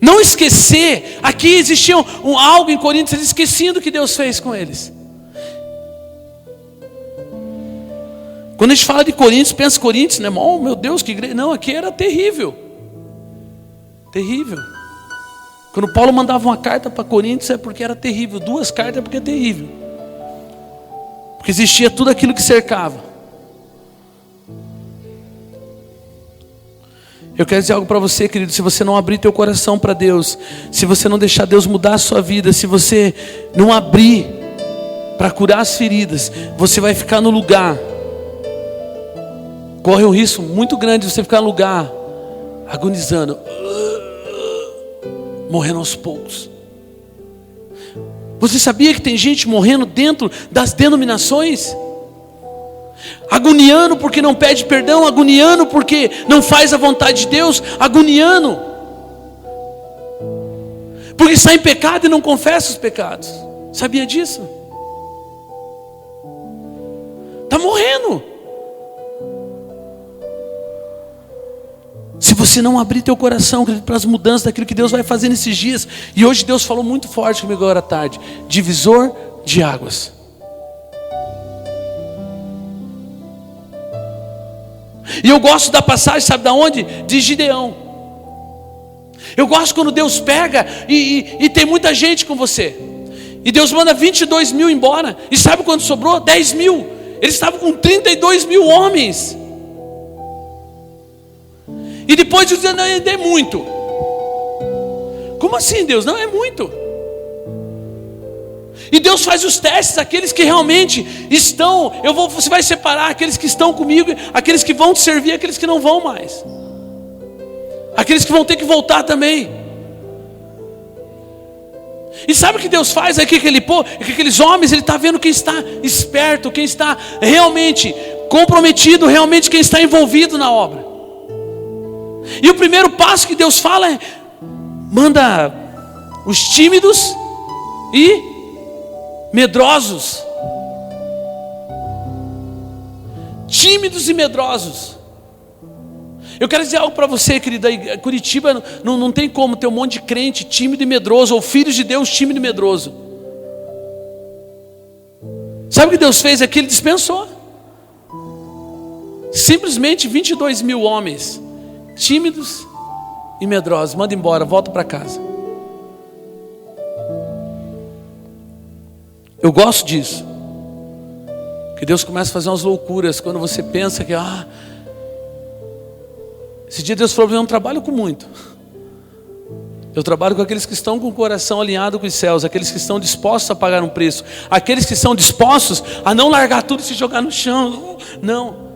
Não esquecer, aqui existia algo em Coríntios, eles esqueciam do que Deus fez com eles. Quando a gente fala de Coríntios, pensa Coríntios, né? Oh meu Deus, que igreja. Não, aqui era terrível. Terrível. Quando Paulo mandava uma carta para Coríntios é porque era terrível. 2 cartas é porque é terrível. Porque existia tudo aquilo que cercava. Eu quero dizer algo para você, querido. Se você não abrir teu coração para Deus, se você não deixar Deus mudar a sua vida, se você não abrir para curar as feridas, você vai ficar no lugar. Corre um risco muito grande de você ficar no lugar agonizando, morrendo aos poucos. Você sabia que tem gente morrendo dentro das denominações? Agoniando porque não pede perdão, agoniando porque não faz a vontade de Deus, agoniando porque está em pecado e não confessa os pecados. Sabia disso? Está morrendo. Se você não abrir teu coração para as mudanças daquilo que Deus vai fazer nesses dias. E hoje Deus falou muito forte comigo agora à tarde. Divisor de águas. E eu gosto da passagem, sabe de onde? De Gideão. Eu gosto quando Deus pega e tem muita gente com você. E Deus manda 22 mil embora. E sabe quanto sobrou? 10 mil. Eles estavam com 32 mil homens. E depois Deus diz, não, é muito. Como assim, Deus? Não, é muito. E Deus faz os testes, aqueles que realmente estão, você vai separar aqueles que estão comigo, aqueles que vão te servir, aqueles que não vão mais. Aqueles que vão ter que voltar também. E sabe o que Deus faz aqui, aqueles homens, Ele está vendo quem está esperto, quem está realmente comprometido, realmente quem está envolvido na obra. E o primeiro passo que Deus fala é, manda os tímidos e medrosos. Tímidos e medrosos. Eu quero dizer algo para você, querida. Curitiba não tem como ter um monte de crente tímido e medroso, ou filhos de Deus tímido e medroso. Sabe o que Deus fez aqui? Ele dispensou. Simplesmente 22 mil homens tímidos e medrosos. Manda embora, volta para casa. Eu gosto disso. Que Deus começa a fazer umas loucuras quando você pensa que esse dia Deus falou, eu não trabalho com muito. Eu trabalho com aqueles que estão com o coração alinhado com os céus, aqueles que estão dispostos a pagar um preço, aqueles que estão dispostos a não largar tudo e se jogar no chão. Não.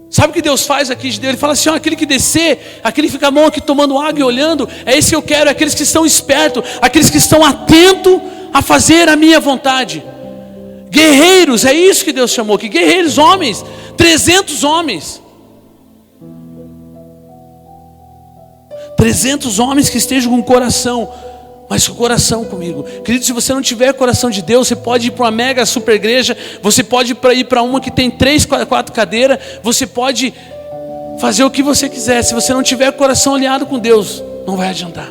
Sabe o que Deus faz aqui de Deus? Ele fala assim, aquele que descer, aquele que fica a mão aqui tomando água e olhando, é esse que eu quero, aqueles que estão espertos, aqueles que estão atentos a fazer a minha vontade. Guerreiros, é isso que Deus chamou aqui, guerreiros, homens, 300 homens. 300 homens que estejam com o coração, mas com o coração comigo. Querido, se você não tiver coração de Deus, você pode ir para uma mega super igreja, você pode ir para uma que tem 3, 4 cadeiras, você pode fazer o que você quiser. Se você não tiver coração alinhado com Deus, não vai adiantar.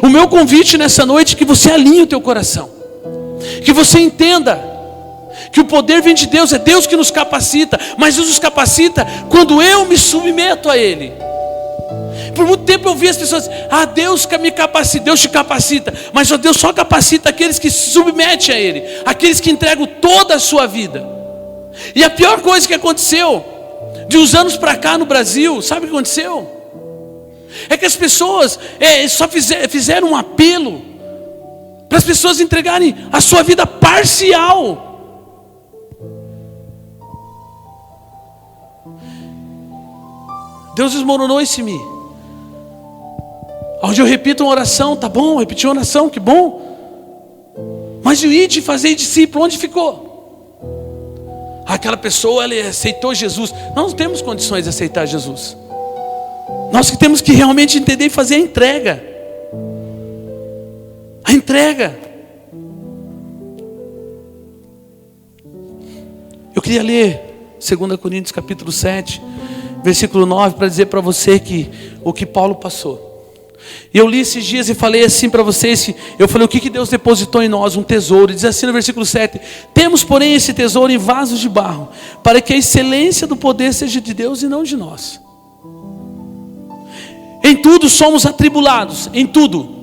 O meu convite nessa noite é que você alinhe o teu coração, que você entenda que o poder vem de Deus, é Deus que nos capacita, mas Deus nos capacita quando eu me submeto a Ele. Por muito tempo eu vi as pessoas, Deus me capacita, Deus te capacita, mas Deus só capacita aqueles que se submetem a Ele, aqueles que entregam toda a sua vida. E a pior coisa que aconteceu, de uns anos para cá no Brasil, sabe o que aconteceu? É que as pessoas só fizeram um apelo para as pessoas entregarem a sua vida parcial. Deus desmoronou esse mim. Onde eu repito uma oração, tá bom, repeti uma oração, que bom. Mas o ide fazer discípulo, onde ficou? Aquela pessoa, ela aceitou Jesus. Nós não temos condições de aceitar Jesus. Nós que temos que realmente entender e fazer a entrega. A entrega. Eu queria ler 2 Coríntios capítulo 7, versículo 9, para dizer para você que o que Paulo passou. E eu li esses dias e falei assim para vocês, eu falei, o que Deus depositou em nós? Um tesouro. Diz assim no versículo 7, temos porém esse tesouro em vasos de barro, para que a excelência do poder seja de Deus e não de nós. Em tudo somos atribulados, em tudo.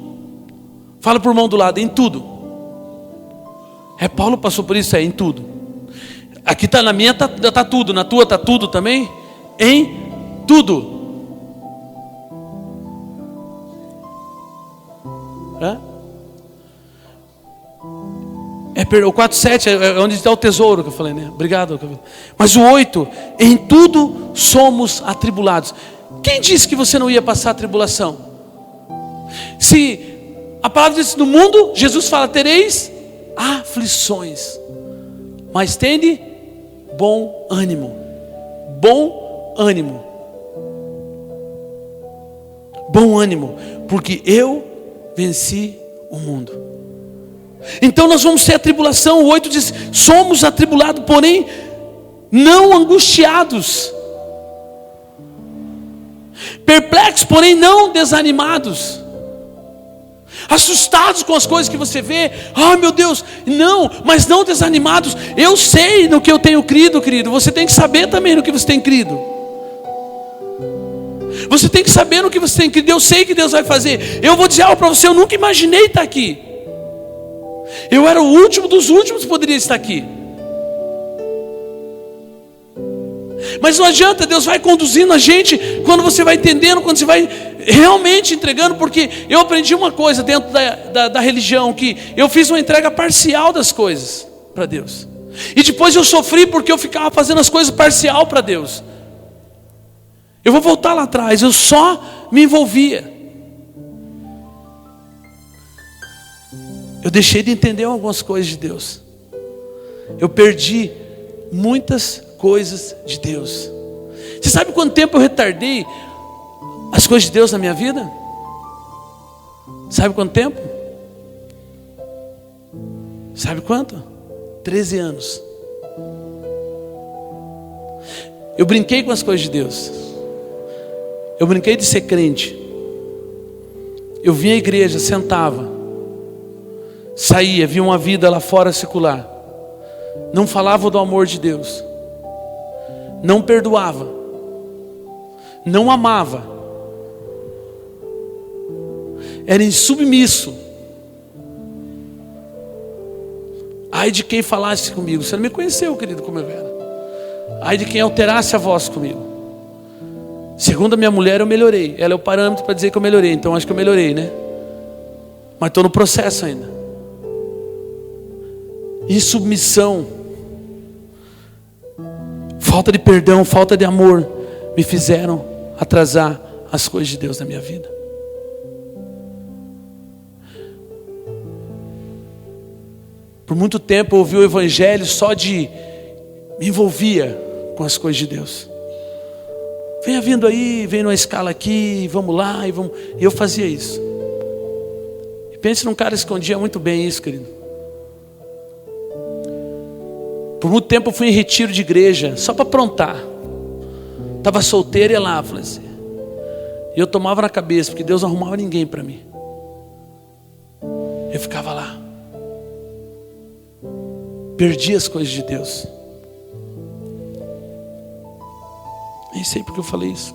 Fala por mão do lado, em tudo. Paulo passou por isso, em tudo. Aqui na minha tá tudo, na tua tá tudo também? Em tudo. O 4:7 é onde está o tesouro que eu falei, né? Obrigado. Mas o 8, em tudo somos atribulados. Quem disse que você não ia passar a tribulação? Se a palavra diz: no mundo, Jesus fala, tereis aflições, mas tende bom ânimo. Bom ânimo. Bom ânimo, porque eu venci o mundo. Então nós vamos ter a tribulação. O 8 diz: somos atribulados, porém não angustiados, perplexos, porém não desanimados, assustados com as coisas que você vê. Ah, meu Deus, não, mas não desanimados. Eu sei no que eu tenho crido, querido. Você tem que saber também no que você tem crido. Você tem que saber no que você tem crido. Eu sei que Deus vai fazer. Eu vou dizer algo para você: eu nunca imaginei estar aqui. Eu era o último dos últimos que poderia estar aqui. Mas não adianta, Deus vai conduzindo a gente quando você vai entendendo, quando você vai realmente entregando. Porque eu aprendi uma coisa dentro da religião, que eu fiz uma entrega parcial das coisas para Deus. E depois eu sofri porque eu ficava fazendo as coisas parcial para Deus. Eu vou voltar lá atrás, eu só me envolvia. Eu deixei de entender algumas coisas de Deus. Eu perdi muitas coisas de Deus. Você sabe quanto tempo eu retardei as coisas de Deus na minha vida? Sabe quanto tempo? Sabe quanto? 13 anos. Eu brinquei com as coisas de Deus. Eu brinquei de ser crente. Eu vinha à igreja, sentava, saía, via uma vida lá fora secular. Não falava do amor de Deus. Não perdoava. Não amava. Era insubmisso. Ai de quem falasse comigo. Você não me conheceu, querido, como eu era. Ai de quem alterasse a voz comigo. Segundo a minha mulher, eu melhorei. Ela é o parâmetro para dizer que eu melhorei. Então acho que eu melhorei, né? Mas estou no processo ainda. Insubmissão, falta de perdão, falta de amor me fizeram atrasar as coisas de Deus na minha vida. Por muito tempo eu ouvi o evangelho só de me envolvia com as coisas de Deus. Venha vindo aí, vem numa escala aqui, vamos lá, e eu fazia isso. E pense num cara que escondia muito bem isso, querido. Por muito tempo eu fui em retiro de igreja, só para aprontar. Estava solteiro e ia lá, falei assim. E eu tomava na cabeça, porque Deus não arrumava ninguém para mim. Eu ficava lá. Perdi as coisas de Deus. Nem sei porque eu falei isso.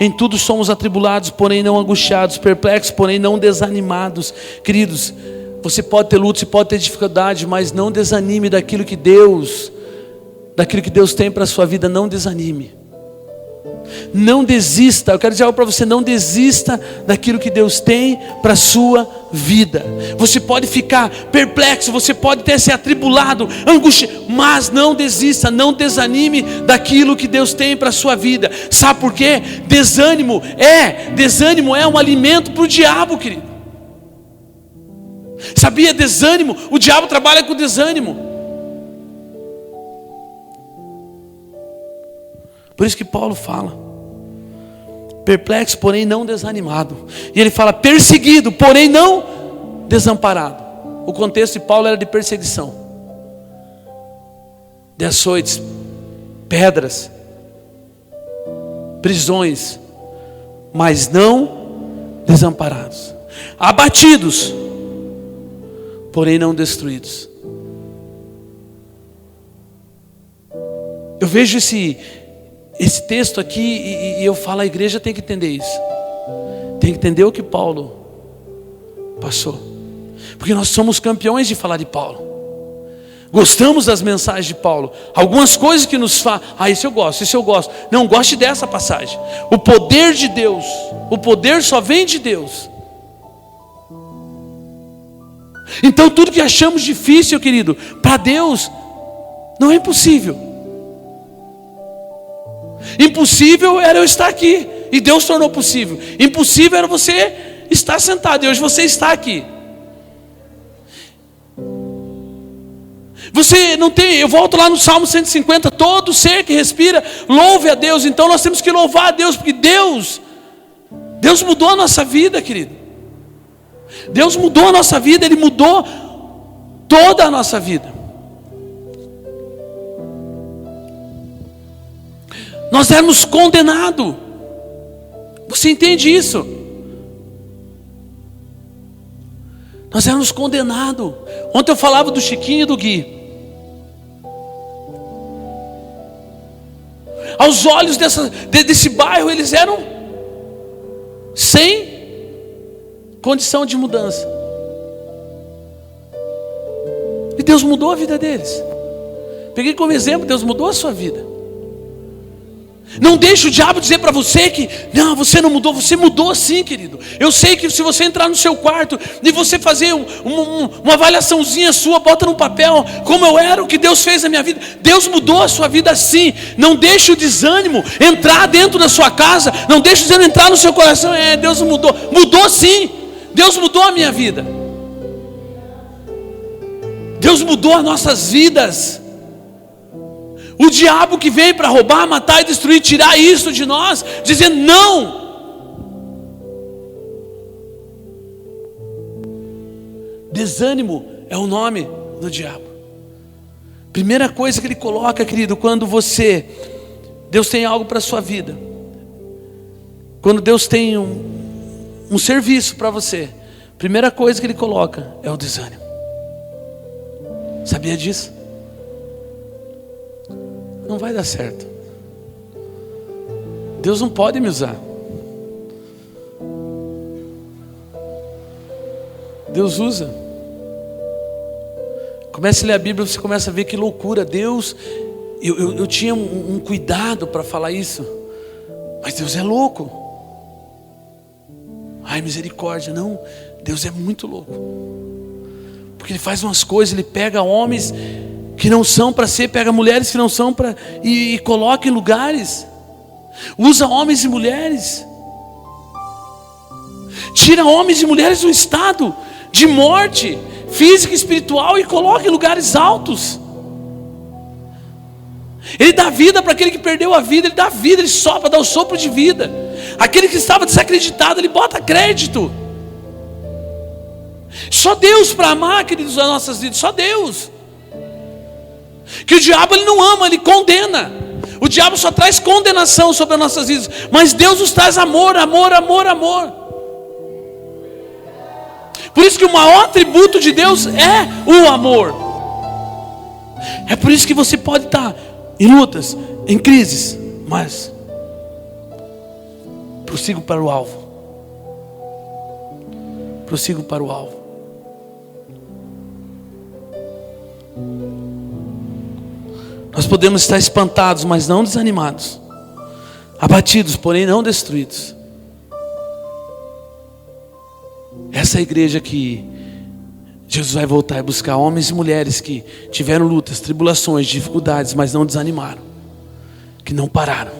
Em tudo somos atribulados, porém não angustiados, perplexos, porém não desanimados. Queridos, você pode ter luta, você pode ter dificuldade, mas não desanime daquilo que Deus tem para a sua vida. Não desanime. Não desista. Eu quero dizer algo para você: não desista daquilo que Deus tem para a sua vida. Você pode ficar perplexo, você pode ter se atribulado, angustiado, mas não desista, não desanime daquilo que Deus tem para a sua vida. Sabe por quê? Desânimo é um alimento para o diabo, querido. Sabia? Desânimo, o diabo trabalha com desânimo. Por isso que Paulo fala: perplexo, porém não desanimado. E ele fala: perseguido, porém não desamparado. O contexto de Paulo era de perseguição, de açoites, pedras, prisões, mas não desamparados. Abatidos, porém não destruídos. Eu vejo esse texto aqui e eu falo: a igreja tem que entender isso. Tem que entender o que Paulo passou. Porque nós somos campeões de falar de Paulo. Gostamos das mensagens de Paulo. Algumas coisas que nos falam: isso eu gosto. Não, goste dessa passagem. O poder de Deus. O poder só vem de Deus. Então tudo que achamos difícil, querido, para Deus não é impossível. Impossível era eu estar aqui, e Deus tornou possível. Impossível era você estar sentado, e hoje você está aqui. Você não tem, eu volto lá no Salmo 150, todo ser que respira, louve a Deus. Então nós temos que louvar a Deus, porque Deus mudou a nossa vida, querido. Deus mudou a nossa vida, Ele mudou toda a nossa vida. Nós éramos condenados. Você entende isso? Nós éramos condenados. Ontem eu falava do Chiquinho e do Gui. Aos olhos desse bairro, eles eram sem condição de mudança. E Deus mudou a vida deles. Peguei como exemplo, Deus mudou a sua vida. Não deixe o diabo dizer para você que não, você não mudou. Você mudou sim, querido. Eu sei que se você entrar no seu quarto e você fazer uma avaliaçãozinha sua, bota no papel como eu era, o que Deus fez na minha vida. Deus mudou a sua vida sim. Não deixe o desânimo entrar dentro da sua casa. Não deixe o desânimo entrar no seu coração. Deus mudou. Mudou sim. Deus mudou a minha vida. Deus mudou as nossas vidas. O diabo que veio para roubar, matar e destruir, tirar isso de nós, dizendo não. Desânimo é o nome do diabo. Primeira coisa que ele coloca, querido, quando Deus tem algo para a sua vida, quando Deus tem um serviço para você, primeira coisa que ele coloca é o desânimo. Sabia disso? Não vai dar certo. Deus não pode me usar. Deus usa. Comece a ler a Bíblia, você começa a ver que loucura. Deus, eu tinha um cuidado para falar isso, mas Deus é louco. Ai, misericórdia, não. Deus é muito louco, porque Ele faz umas coisas. Ele pega homens que não são para ser, pega mulheres que não são para, e coloca em lugares, usa homens e mulheres, tira homens e mulheres do estado de morte física e espiritual e coloca em lugares altos. Ele dá vida para aquele que perdeu a vida, Ele dá vida, Ele sopra, dá o sopro de vida. Aquele que estava desacreditado, Ele bota crédito. Só Deus para amar, queridos, as nossas vidas, só Deus. Que o diabo ele não ama, ele condena. O diabo só traz condenação sobre as nossas vidas, mas Deus nos traz amor, amor, amor, amor. Por isso que o maior atributo de Deus é o amor. É por isso que você pode estar em lutas, em crises, mas prossigo para o alvo. Prossigo para o alvo. Nós podemos estar espantados, mas não desanimados. Abatidos, porém não destruídos. Essa é a igreja que Jesus vai voltar e buscar homens e mulheres que tiveram lutas, tribulações, dificuldades, mas não desanimaram. Que não pararam.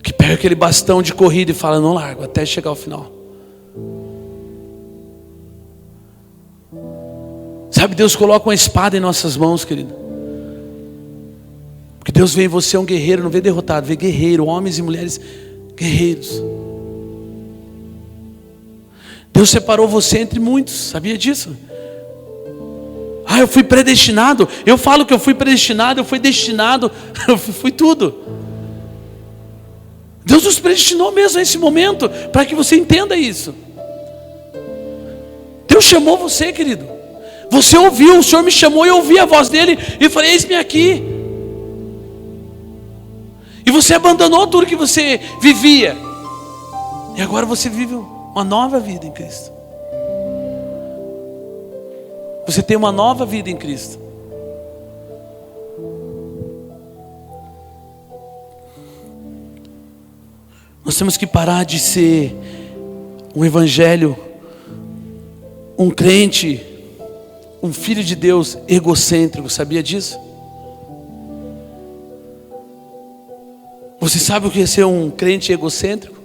Que pega aquele bastão de corrida e fala, não largo até chegar ao final. Sabe, Deus coloca uma espada em nossas mãos, querido. Porque Deus vê em você um guerreiro, não vê derrotado, vê guerreiro, homens e mulheres guerreiros. Deus separou você entre muitos, sabia disso? Eu fui predestinado. Eu falo que eu fui predestinado, eu fui destinado, eu fui tudo. Deus nos predestinou mesmo nesse momento, para que você entenda isso. Deus chamou você, querido. Você ouviu, o Senhor me chamou e eu ouvi a voz dele e falei, eis-me aqui. E você abandonou tudo que você vivia. E agora você vive uma nova vida em Cristo. Você tem uma nova vida em Cristo. Nós temos que parar de ser um evangelho, um crente, um filho de Deus egocêntrico, sabia disso? Você sabe o que é ser um crente egocêntrico?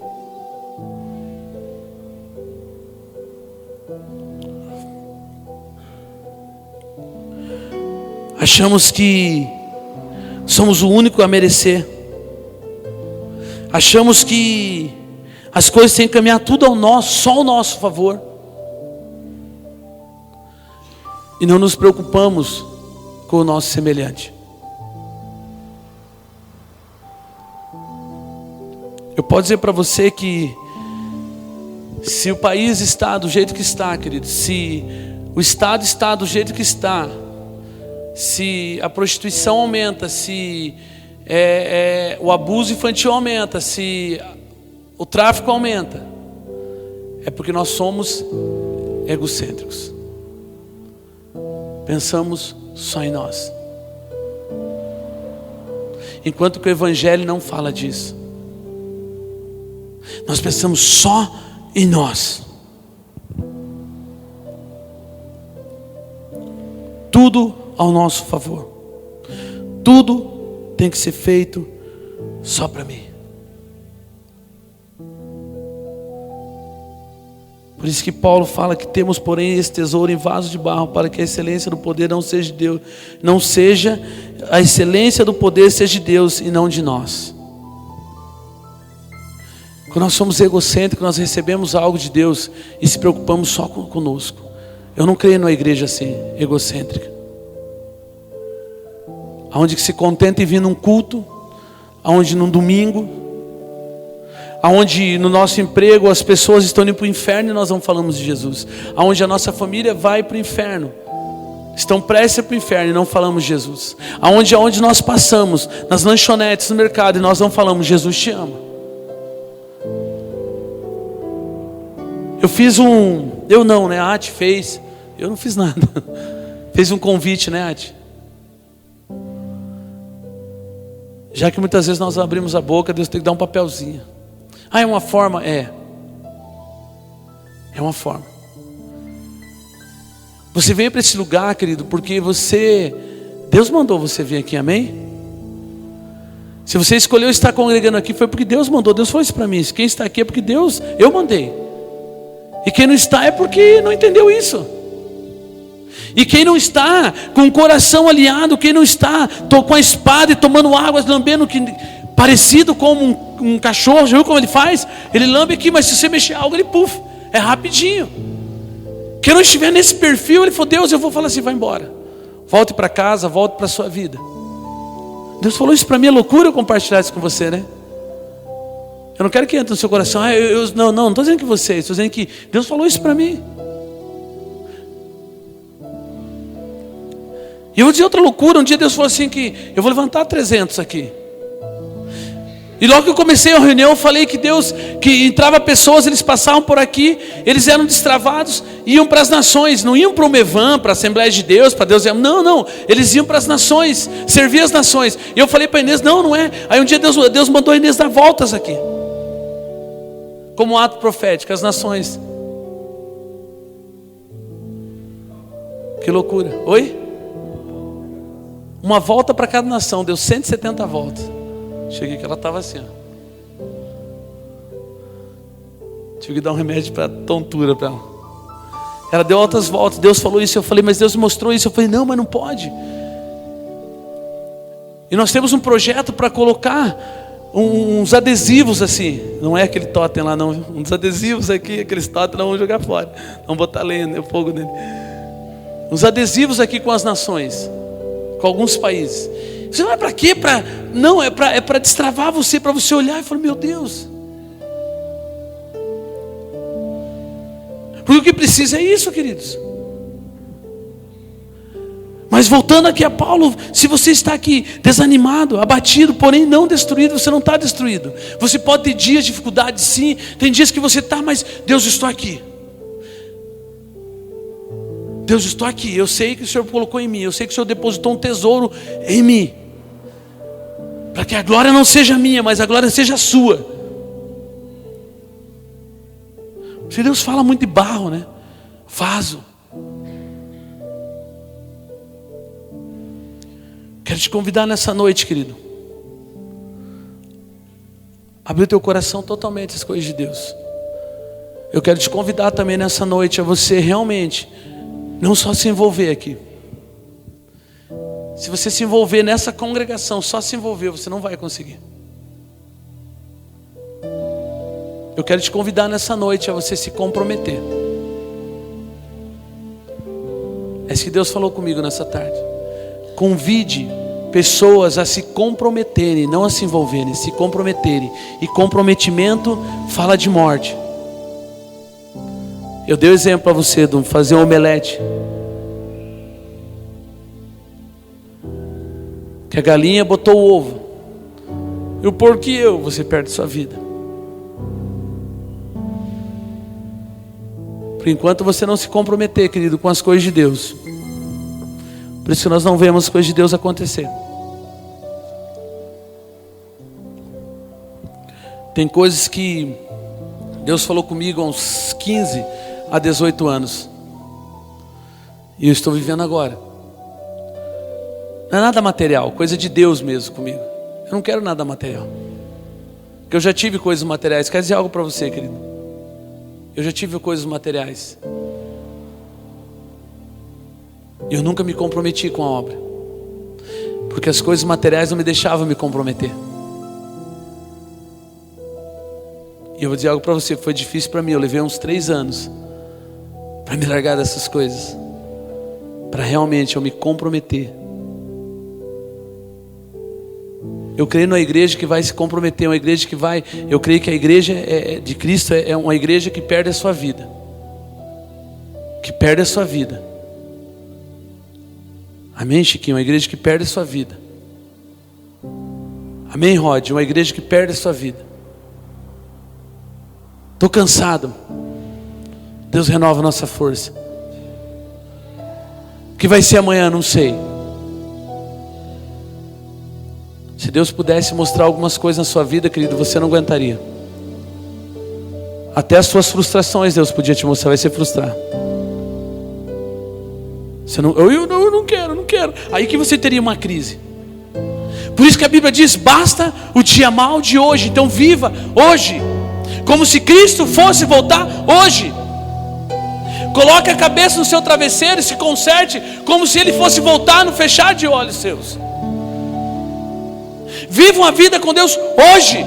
Achamos que somos o único a merecer. Achamos que as coisas têm que caminhar tudo só ao nosso favor. E não nos preocupamos com o nosso semelhante. Eu posso dizer para você que se o país está do jeito que está, querido, se o Estado está do jeito que está, se a prostituição aumenta, se o abuso infantil aumenta, se o tráfico aumenta, é porque nós somos egocêntricos. Pensamos só em nós. Enquanto que o Evangelho não fala disso. Nós pensamos só em nós. Tudo ao nosso favor. Tudo tem que ser feito só para mim. Por isso que Paulo fala que temos, porém, esse tesouro em vaso de barro, para que a excelência do poder não seja de Deus, a excelência do poder seja de Deus e não de nós. Quando nós somos egocêntricos, nós recebemos algo de Deus e se preocupamos só conosco. Eu não creio numa igreja assim, egocêntrica, aonde que se contenta em vir num culto, aonde num domingo, aonde no nosso emprego as pessoas estão indo para o inferno e nós não falamos de Jesus, aonde a nossa família vai para o inferno, estão prestes para o inferno e não falamos de Jesus, aonde nós passamos, nas lanchonetes, no mercado, e nós não falamos Jesus te ama. A Ati fez, eu não fiz nada, fez um convite, né, Ati? Já que muitas vezes nós abrimos a boca, Deus tem que dar um papelzinho. É uma forma? É uma forma. Você veio para esse lugar, querido, porque Deus mandou você vir aqui, amém? Se você escolheu estar congregando aqui, foi porque Deus mandou. Deus falou isso para mim. Quem está aqui é porque eu mandei. E quem não está é porque não entendeu isso. E quem não está com o coração alinhado, quem não está com a espada e tomando águas, lambendo, parecido como um cachorro, já viu como ele faz? Ele lambe aqui, mas se você mexer algo, ele puf, é rapidinho. Quem não estiver nesse perfil, ele falou, Deus, eu vou falar assim, vai embora. Volte para casa, volte para a sua vida. Deus falou isso para mim, é loucura eu compartilhar isso com você, né? Eu não quero que entre no seu coração, não estou dizendo que você, estou dizendo que Deus falou isso para mim. E eu vou dizer outra loucura, um dia Deus falou assim que eu vou levantar 300 aqui. E logo que eu comecei a reunião, eu falei que que entrava pessoas, eles passavam por aqui, eles eram destravados, iam para as nações, não iam para o Mevan, para a Assembleia de Deus, para Deus, não, eles iam para as nações, servir as nações. E eu falei para a Inês, não é. Aí um dia Deus mandou a Inês dar voltas aqui, como um ato profético, as nações. Que loucura, oi? Uma volta para cada nação, deu 170 voltas. Cheguei que ela estava assim, ó. Tive que dar um remédio para tontura para ela. Ela deu altas voltas, Deus falou isso, eu falei, mas Deus mostrou isso. Eu falei, não, mas não pode. E nós temos um projeto para colocar uns adesivos assim. Não é aquele totem lá não, uns adesivos aqui, aqueles totem não vamos jogar fora. Vamos botar lenha, fogo nele. Uns adesivos aqui com as nações, com alguns países. Você não é para quê? Não, é para destravar você, para você olhar e falar, meu Deus. Porque o que precisa é isso, queridos. Mas voltando aqui a Paulo, se você está aqui desanimado, abatido, porém não destruído, você não está destruído. Você pode ter dias de dificuldade, sim. Tem dias que você está, mas Deus, estou aqui. Deus, estou aqui. Eu sei que o Senhor colocou em mim. Eu sei que o Senhor depositou um tesouro em mim. Para que a glória não seja minha, mas a glória seja sua. Se Deus fala muito de barro, né? Vaso. Quero te convidar nessa noite, querido. Abrir o teu coração totalmente às coisas de Deus. Eu quero te convidar também nessa noite a você realmente não só se envolver aqui. Se você se envolver nessa congregação, só se envolver, você não vai conseguir. Eu quero te convidar nessa noite a você se comprometer. É isso que Deus falou comigo nessa tarde. Convide pessoas a se comprometerem, não a se envolverem, se comprometerem. E comprometimento fala de morte. Eu dei o exemplo para você de fazer um omelete. Que a galinha botou o ovo. E o porco você perde sua vida. Por enquanto você não se comprometer, querido, com as coisas de Deus. Por isso que nós não vemos as coisas de Deus acontecer. Tem coisas que Deus falou comigo há uns 15 a 18 anos. E eu estou vivendo agora. Não é nada material, coisa de Deus mesmo comigo. Eu não quero nada material. Porque eu já tive coisas materiais. Quer dizer algo para você, querido? Eu já tive coisas materiais. Eu nunca me comprometi com a obra. Porque as coisas materiais não me deixavam me comprometer. E eu vou dizer algo para você, foi difícil para mim. Eu levei uns 3 anos para me largar dessas coisas, para realmente eu me comprometer. Eu creio numa igreja que vai se comprometer, uma igreja que vai. Eu creio que a igreja de Cristo é uma igreja que perde a sua vida. Que perde a sua vida. Amém, Chiquinho? Uma igreja que perde a sua vida. Amém, Rod? Uma igreja que perde a sua vida. Estou cansado. Deus renova a nossa força. O que vai ser amanhã? Não sei. Se Deus pudesse mostrar algumas coisas na sua vida, querido, você não aguentaria. Até as suas frustrações Deus podia te mostrar, vai se frustrar. Você não, eu não quero. Aí que você teria uma crise. Por isso que a Bíblia diz, basta o dia mau de hoje. Então viva hoje, como se Cristo fosse voltar hoje. Coloque a cabeça no seu travesseiro e se conserte como se Ele fosse voltar no fechar de olhos seus. Viva uma vida com Deus hoje.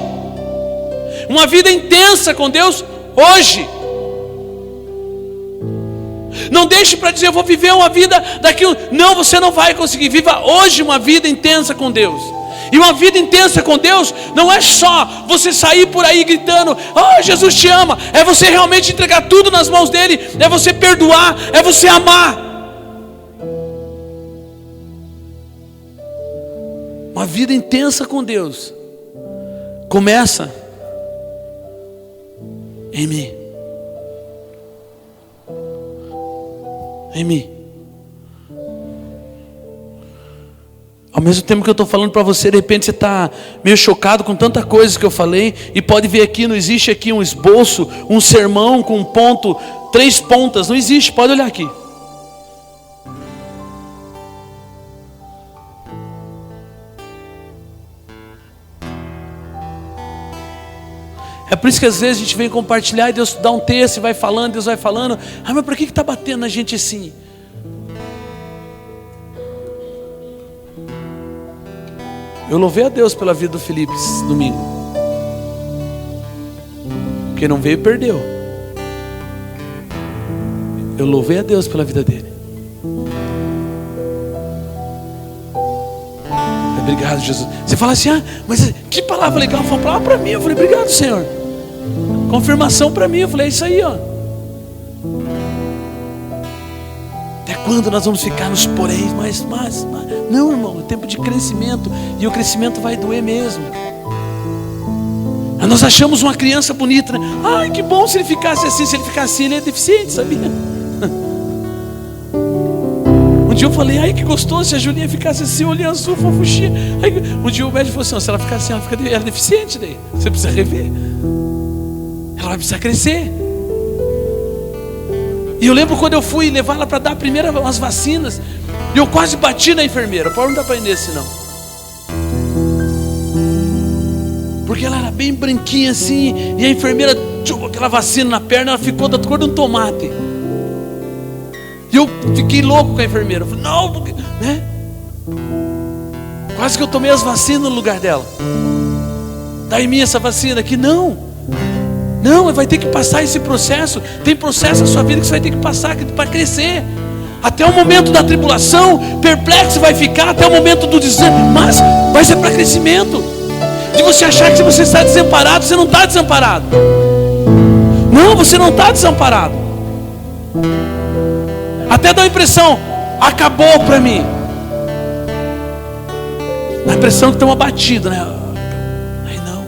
Uma vida intensa com Deus hoje. Não deixe para dizer, eu vou viver uma vida daqui. Não, você não vai conseguir. Viva hoje uma vida intensa com Deus. E uma vida intensa com Deus não é só você sair por aí gritando, oh, Jesus te ama. É você realmente entregar tudo nas mãos dele. É você perdoar, é você amar. Uma vida intensa com Deus começa em mim. Em mim. Ao mesmo tempo que eu estou falando para você, de repente você está meio chocado com tanta coisa que eu falei. E pode ver aqui, não existe aqui um esboço, um sermão com um ponto, 3 pontas. Não existe, pode olhar aqui. É por isso que às vezes a gente vem compartilhar e Deus dá um texto e vai falando, Deus vai falando. Ah, mas por que está batendo na gente assim? Eu louvei a Deus pela vida do Felipe esse domingo. Quem não veio, perdeu. Eu louvei a Deus pela vida dele. Obrigado, Jesus. Você fala assim, ah, mas que palavra legal. Foi uma palavra para mim. Eu falei, obrigado, Senhor. Confirmação para mim. Eu falei, é isso aí, ó. Até quando nós vamos ficar nos poréns? Mas não, irmão, é tempo de crescimento. E o crescimento vai doer mesmo. Nós achamos uma criança bonita, né? Ai, que bom se ele ficasse assim. Se ele ficasse assim, ele é deficiente, sabia? Um dia eu falei, ai, que gostoso se a Julinha ficasse assim, olhinho azul, fofuchinha. Um dia o médico falou assim, se ela ficar assim, ela é deficiente daí. Você precisa rever. Ela vai precisar crescer. E eu lembro quando eu fui levar ela para dar primeiro umas vacinas, e eu quase bati na enfermeira. Pode não dar para ir nesse não. Porque ela era bem branquinha assim, e a enfermeira jogou aquela vacina na perna, ela ficou da cor de um tomate. E eu fiquei louco com a enfermeira. Eu falei, não, porque, né? Quase que eu tomei as vacinas no lugar dela. Dá em mim essa vacina aqui. Não, vai ter que passar esse processo. Tem processo na sua vida que você vai ter que passar para crescer. Até o momento da tribulação, perplexo vai ficar até o momento do desânimo, mas vai ser para crescimento. De você achar que se você está desamparado, você não está desamparado. Não, você não está desamparado. Até dá a impressão, acabou para mim. Dá a impressão que estão abatidos, né? Aí não.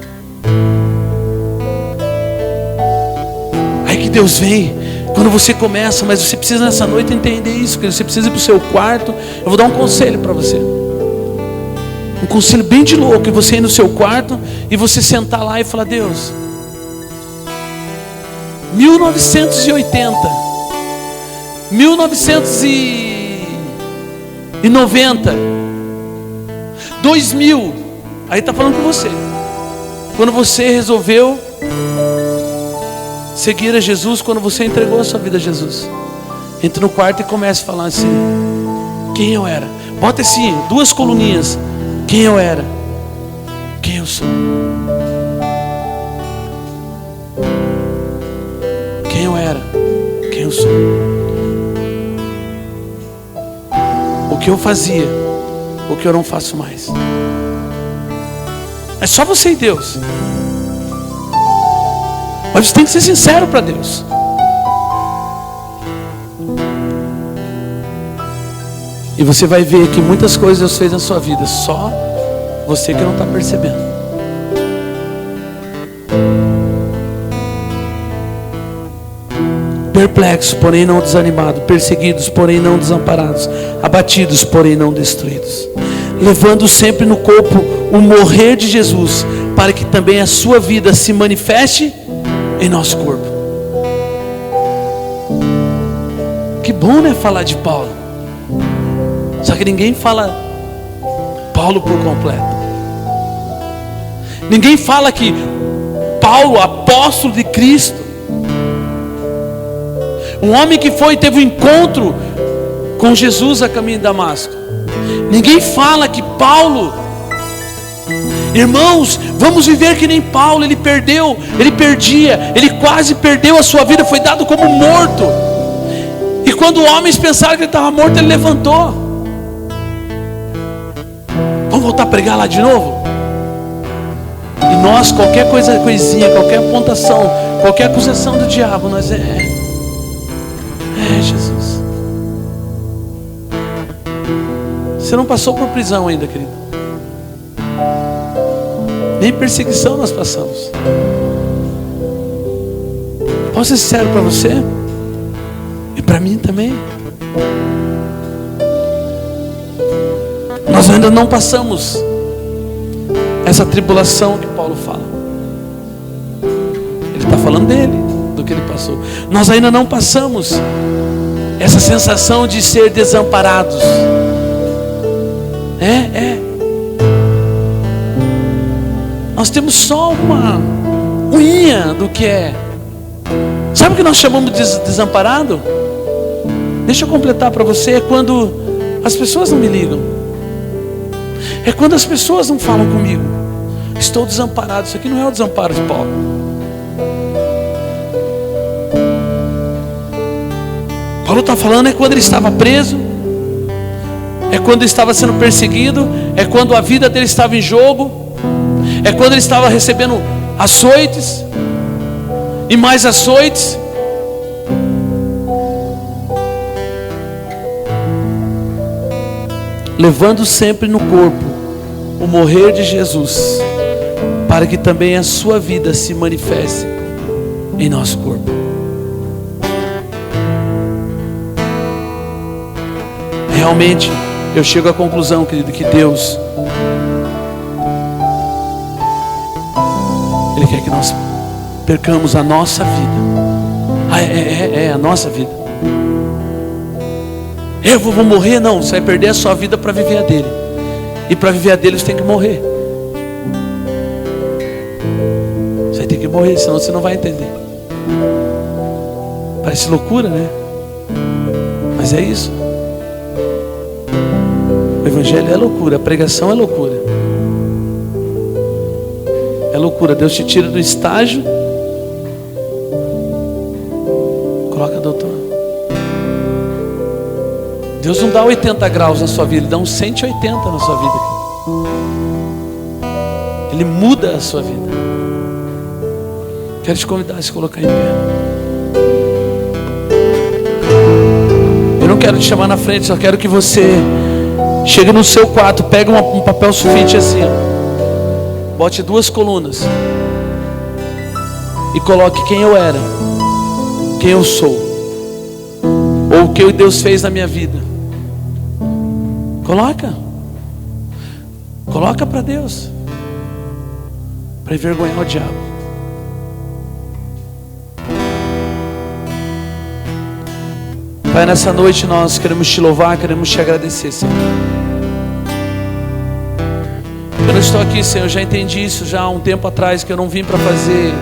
Aí que Deus vem. Quando você começa, mas você precisa nessa noite entender isso, que você precisa ir para o seu quarto. Eu vou dar um conselho para você. Um conselho bem de louco. E você ir no seu quarto e você sentar lá e falar: Deus, 1980, 1990, 2000. Aí está falando com você. Quando você resolveu seguir a Jesus, quando você entregou a sua vida a Jesus, entre no quarto e comece a falar assim: quem eu era? Bota assim, 2 coluninhas. Quem eu era? Quem eu sou? Quem eu era? Quem eu sou? O que eu fazia? O que eu não faço mais? É só você e Deus. Mas você tem que ser sincero para Deus. E você vai ver que muitas coisas Deus fez na sua vida, só você que não está percebendo. Perplexos, porém não desanimados, perseguidos, porém não desamparados, abatidos, porém não destruídos, levando sempre no corpo o morrer de Jesus, para que também a sua vida se manifeste em nosso corpo. Que bom, né, falar de Paulo. Só que ninguém fala Paulo por completo. Ninguém fala que Paulo, apóstolo de Cristo, um homem que teve um encontro com Jesus a caminho de Damasco. Ninguém fala que Paulo, irmãos, vamos viver que nem Paulo. Ele perdia, ele quase perdeu a sua vida, foi dado como morto. E quando homens pensaram que ele estava morto, ele levantou. Vamos voltar a pregar lá de novo? E nós, qualquer coisinha, qualquer apontação, qualquer acusação do diabo, nós Jesus. Você não passou por prisão ainda, querido. Nem perseguição nós passamos. Posso ser sincero para você? E para mim também. Nós ainda não passamos essa tribulação que Paulo fala. Ele está falando dele, do que ele passou. Nós ainda não passamos essa sensação de ser desamparados. Nós temos só uma unha do que é. Sabe o que nós chamamos de desamparado? Deixa eu completar para você. É quando as pessoas não me ligam. É quando as pessoas não falam comigo. Estou desamparado. Isso aqui não é o desamparo de Paulo. Paulo está falando é quando ele estava preso, é quando ele estava sendo perseguido, é quando a vida dele estava em jogo, é quando ele estava recebendo açoites e mais açoites. Levando sempre no corpo o morrer de Jesus, para que também a sua vida se manifeste em nosso corpo. Realmente, eu chego à conclusão, querido, que Deus, Ele quer que nós percamos a nossa vida. É a nossa vida. Eu vou morrer? Não, você vai perder a sua vida para viver a dele. E para viver a dele você tem que morrer. Você tem que morrer, senão você não vai entender. Parece loucura, né? Mas é isso. O Evangelho é loucura, a pregação é loucura. É loucura. Deus te tira do estágio. Coloca, doutor. Deus não dá 80 graus na sua vida, Ele dá uns 180 na sua vida. Ele muda a sua vida. Quero te convidar a se colocar em pé. Eu não quero te chamar na frente, só quero que você chegue no seu quarto, pegue um papel sulfite assim, ó. Bote 2 colunas e coloque quem eu era, quem eu sou, ou o que Deus fez na minha vida. Coloca para Deus, para envergonhar o diabo. Pai, nessa noite nós queremos te louvar, queremos te agradecer, Senhor. Eu não estou aqui, Senhor, eu já entendi isso já há um tempo atrás, que eu não vim para fazer.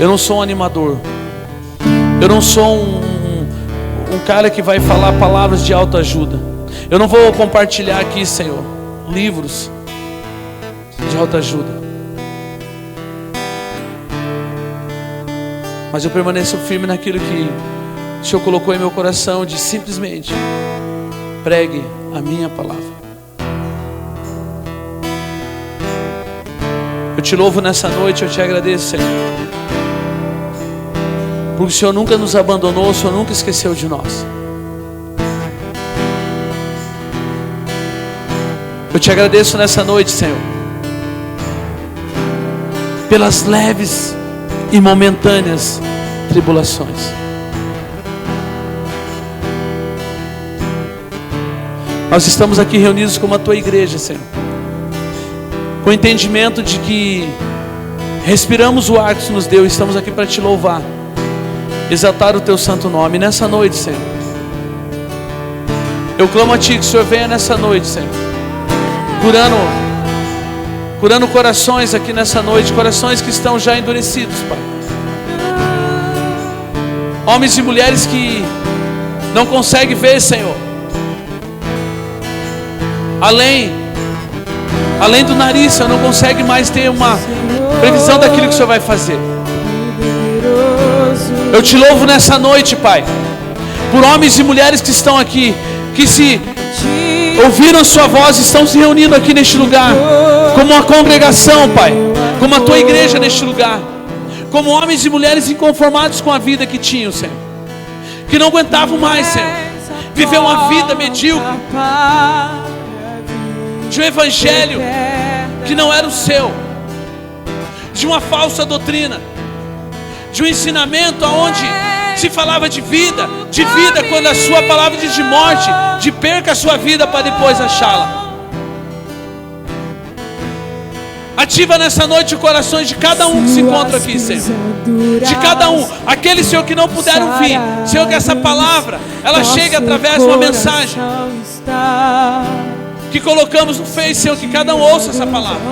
Eu não sou um animador. Eu não sou um cara que vai falar palavras de autoajuda. Eu não vou compartilhar aqui, Senhor, livros de autoajuda. Mas eu permaneço firme naquilo que o Senhor colocou em meu coração, de simplesmente pregue a minha palavra. Eu te louvo nessa noite, eu te agradeço, Senhor, porque o Senhor nunca nos abandonou, o Senhor nunca esqueceu de nós. Eu te agradeço nessa noite, Senhor, pelas leves e momentâneas tribulações. Nós estamos aqui reunidos como a tua igreja, Senhor, com o entendimento de que respiramos o ar que o Senhor nos deu. Estamos aqui para te louvar, exaltar o teu santo nome. Nessa noite, Senhor, eu clamo a ti que o Senhor venha nessa noite, Senhor, curando corações aqui nessa noite, corações que estão já endurecidos, Pai. Homens e mulheres que não conseguem ver, Senhor, além do nariz, Senhor, não consegue mais ter uma previsão daquilo que o Senhor vai fazer. Eu te louvo nessa noite, Pai, por homens e mulheres que estão aqui, que se ouviram a sua voz, estão se reunindo aqui neste lugar, como uma congregação, Pai, como a tua igreja neste lugar, como homens e mulheres inconformados com a vida que tinham, Senhor, que não aguentavam mais, Senhor, viver uma vida medíocre, de um evangelho que não era o seu, de uma falsa doutrina, de um ensinamento onde se falava de vida quando a sua palavra diz de morte, de perca a sua vida para depois achá-la. Ativa nessa noite o coração de cada um que se encontra aqui, Senhor, de cada um, aqueles, Senhor, que não puderam vir, Senhor, que essa palavra ela chegue através de uma mensagem que colocamos no Face, Senhor, que cada um ouça essa palavra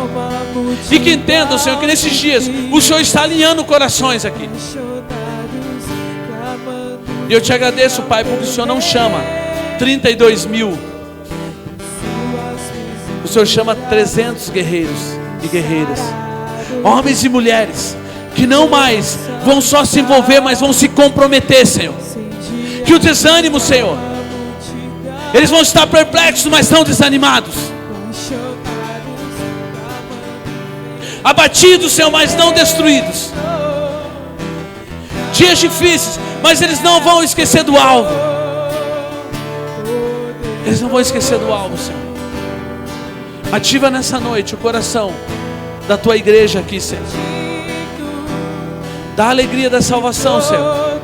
e que entendam, Senhor, que nesses dias o Senhor está alinhando corações aqui. E eu te agradeço, Pai, porque o Senhor não chama 32 mil, o Senhor chama 300 guerreiros e guerreiras, homens e mulheres que não mais vão só se envolver, mas vão se comprometer, Senhor. Que o desânimo, Senhor, eles vão estar perplexos, mas não desanimados, abatidos, Senhor, mas não destruídos. Dias difíceis, mas eles não vão esquecer do alvo. Eles não vão esquecer do alvo, Senhor. Ativa nessa noite o coração da tua igreja aqui, Senhor. Dá a alegria da salvação, Senhor.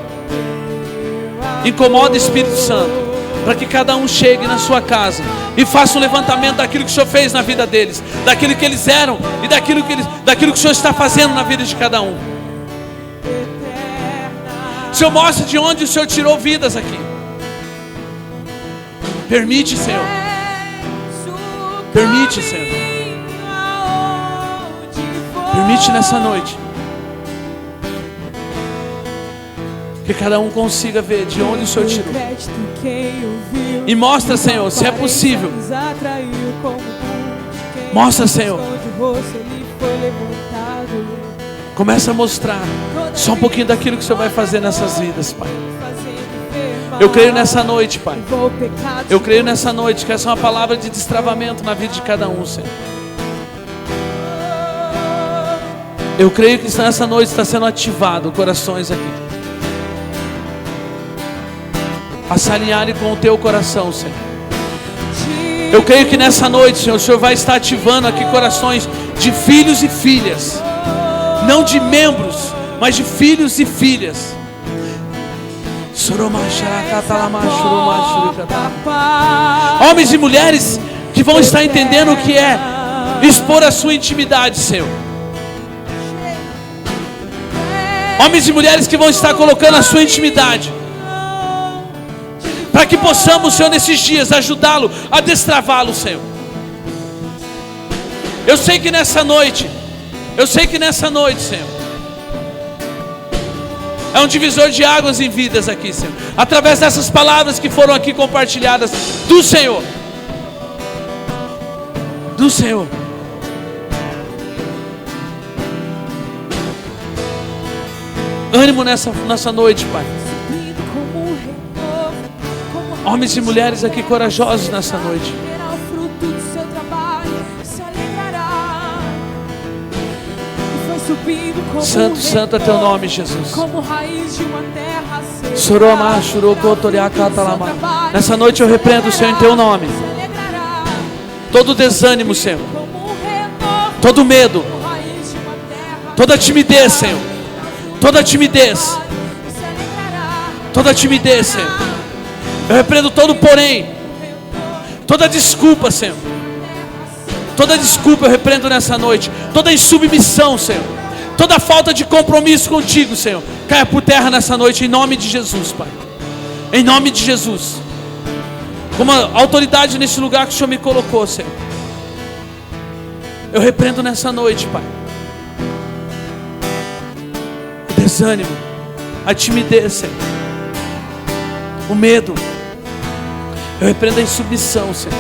Incomoda o Espírito Santo, para que cada um chegue na sua casa e faça um levantamento daquilo que o Senhor fez na vida deles, daquilo que eles eram e daquilo que o Senhor está fazendo na vida de cada um. Senhor, mostre de onde o Senhor tirou vidas aqui. Permite, Senhor. Permite, Senhor. Permite nessa noite. Que cada um consiga ver de onde o Senhor tirou. E mostra, Senhor, se é possível. Mostra, Senhor. Começa a mostrar só um pouquinho daquilo que o Senhor vai fazer nessas vidas, Pai. Eu creio nessa noite, Pai. Eu creio nessa noite que essa é uma palavra de destravamento na vida de cada um, Senhor. Eu creio que nessa noite está sendo ativado corações aqui a se alinharem com o teu coração, Senhor. Eu creio que nessa noite, Senhor, o Senhor vai estar ativando aqui corações de filhos e filhas. Não de membros, mas de filhos e filhas. Homens e mulheres que vão estar entendendo o que é expor a sua intimidade, Senhor. Homens e mulheres que vão estar colocando a sua intimidade, para que possamos, Senhor, nesses dias ajudá-lo a destravá-lo, Senhor. Eu sei que nessa noite, Senhor, é um divisor de águas em vidas aqui, Senhor. Através dessas palavras que foram aqui compartilhadas do Senhor. Do Senhor. Ânimo nessa noite, Pai. Homens e mulheres aqui corajosos nessa noite. Santo, santo é teu nome, Jesus. Nessa noite eu repreendo o Senhor em teu nome. Todo desânimo, Senhor. Todo medo. Toda timidez, Senhor. Toda timidez. Toda timidez, Senhor. Eu repreendo todo porém. Toda desculpa, Senhor. Toda desculpa eu repreendo nessa noite. Toda insubmissão, Senhor. Toda falta de compromisso contigo, Senhor, caia por terra nessa noite, em nome de Jesus, Pai. Em nome de Jesus. Como autoridade nesse lugar que o Senhor me colocou, Senhor. Eu repreendo nessa noite, Pai, o desânimo, a timidez, Senhor, o medo. Eu repreendo a insubmissão, Senhor.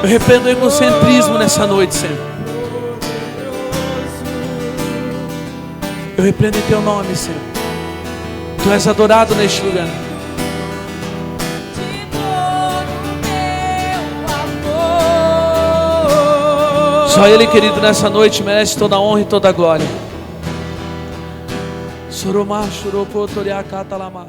Eu repreendo o egocentrismo nessa noite, Senhor. Eu repreendo em teu nome, Senhor. Tu és adorado neste lugar. Só Ele, querido, nessa noite merece toda a honra e toda a glória. Soromá, chorou, potoriá, catalamá.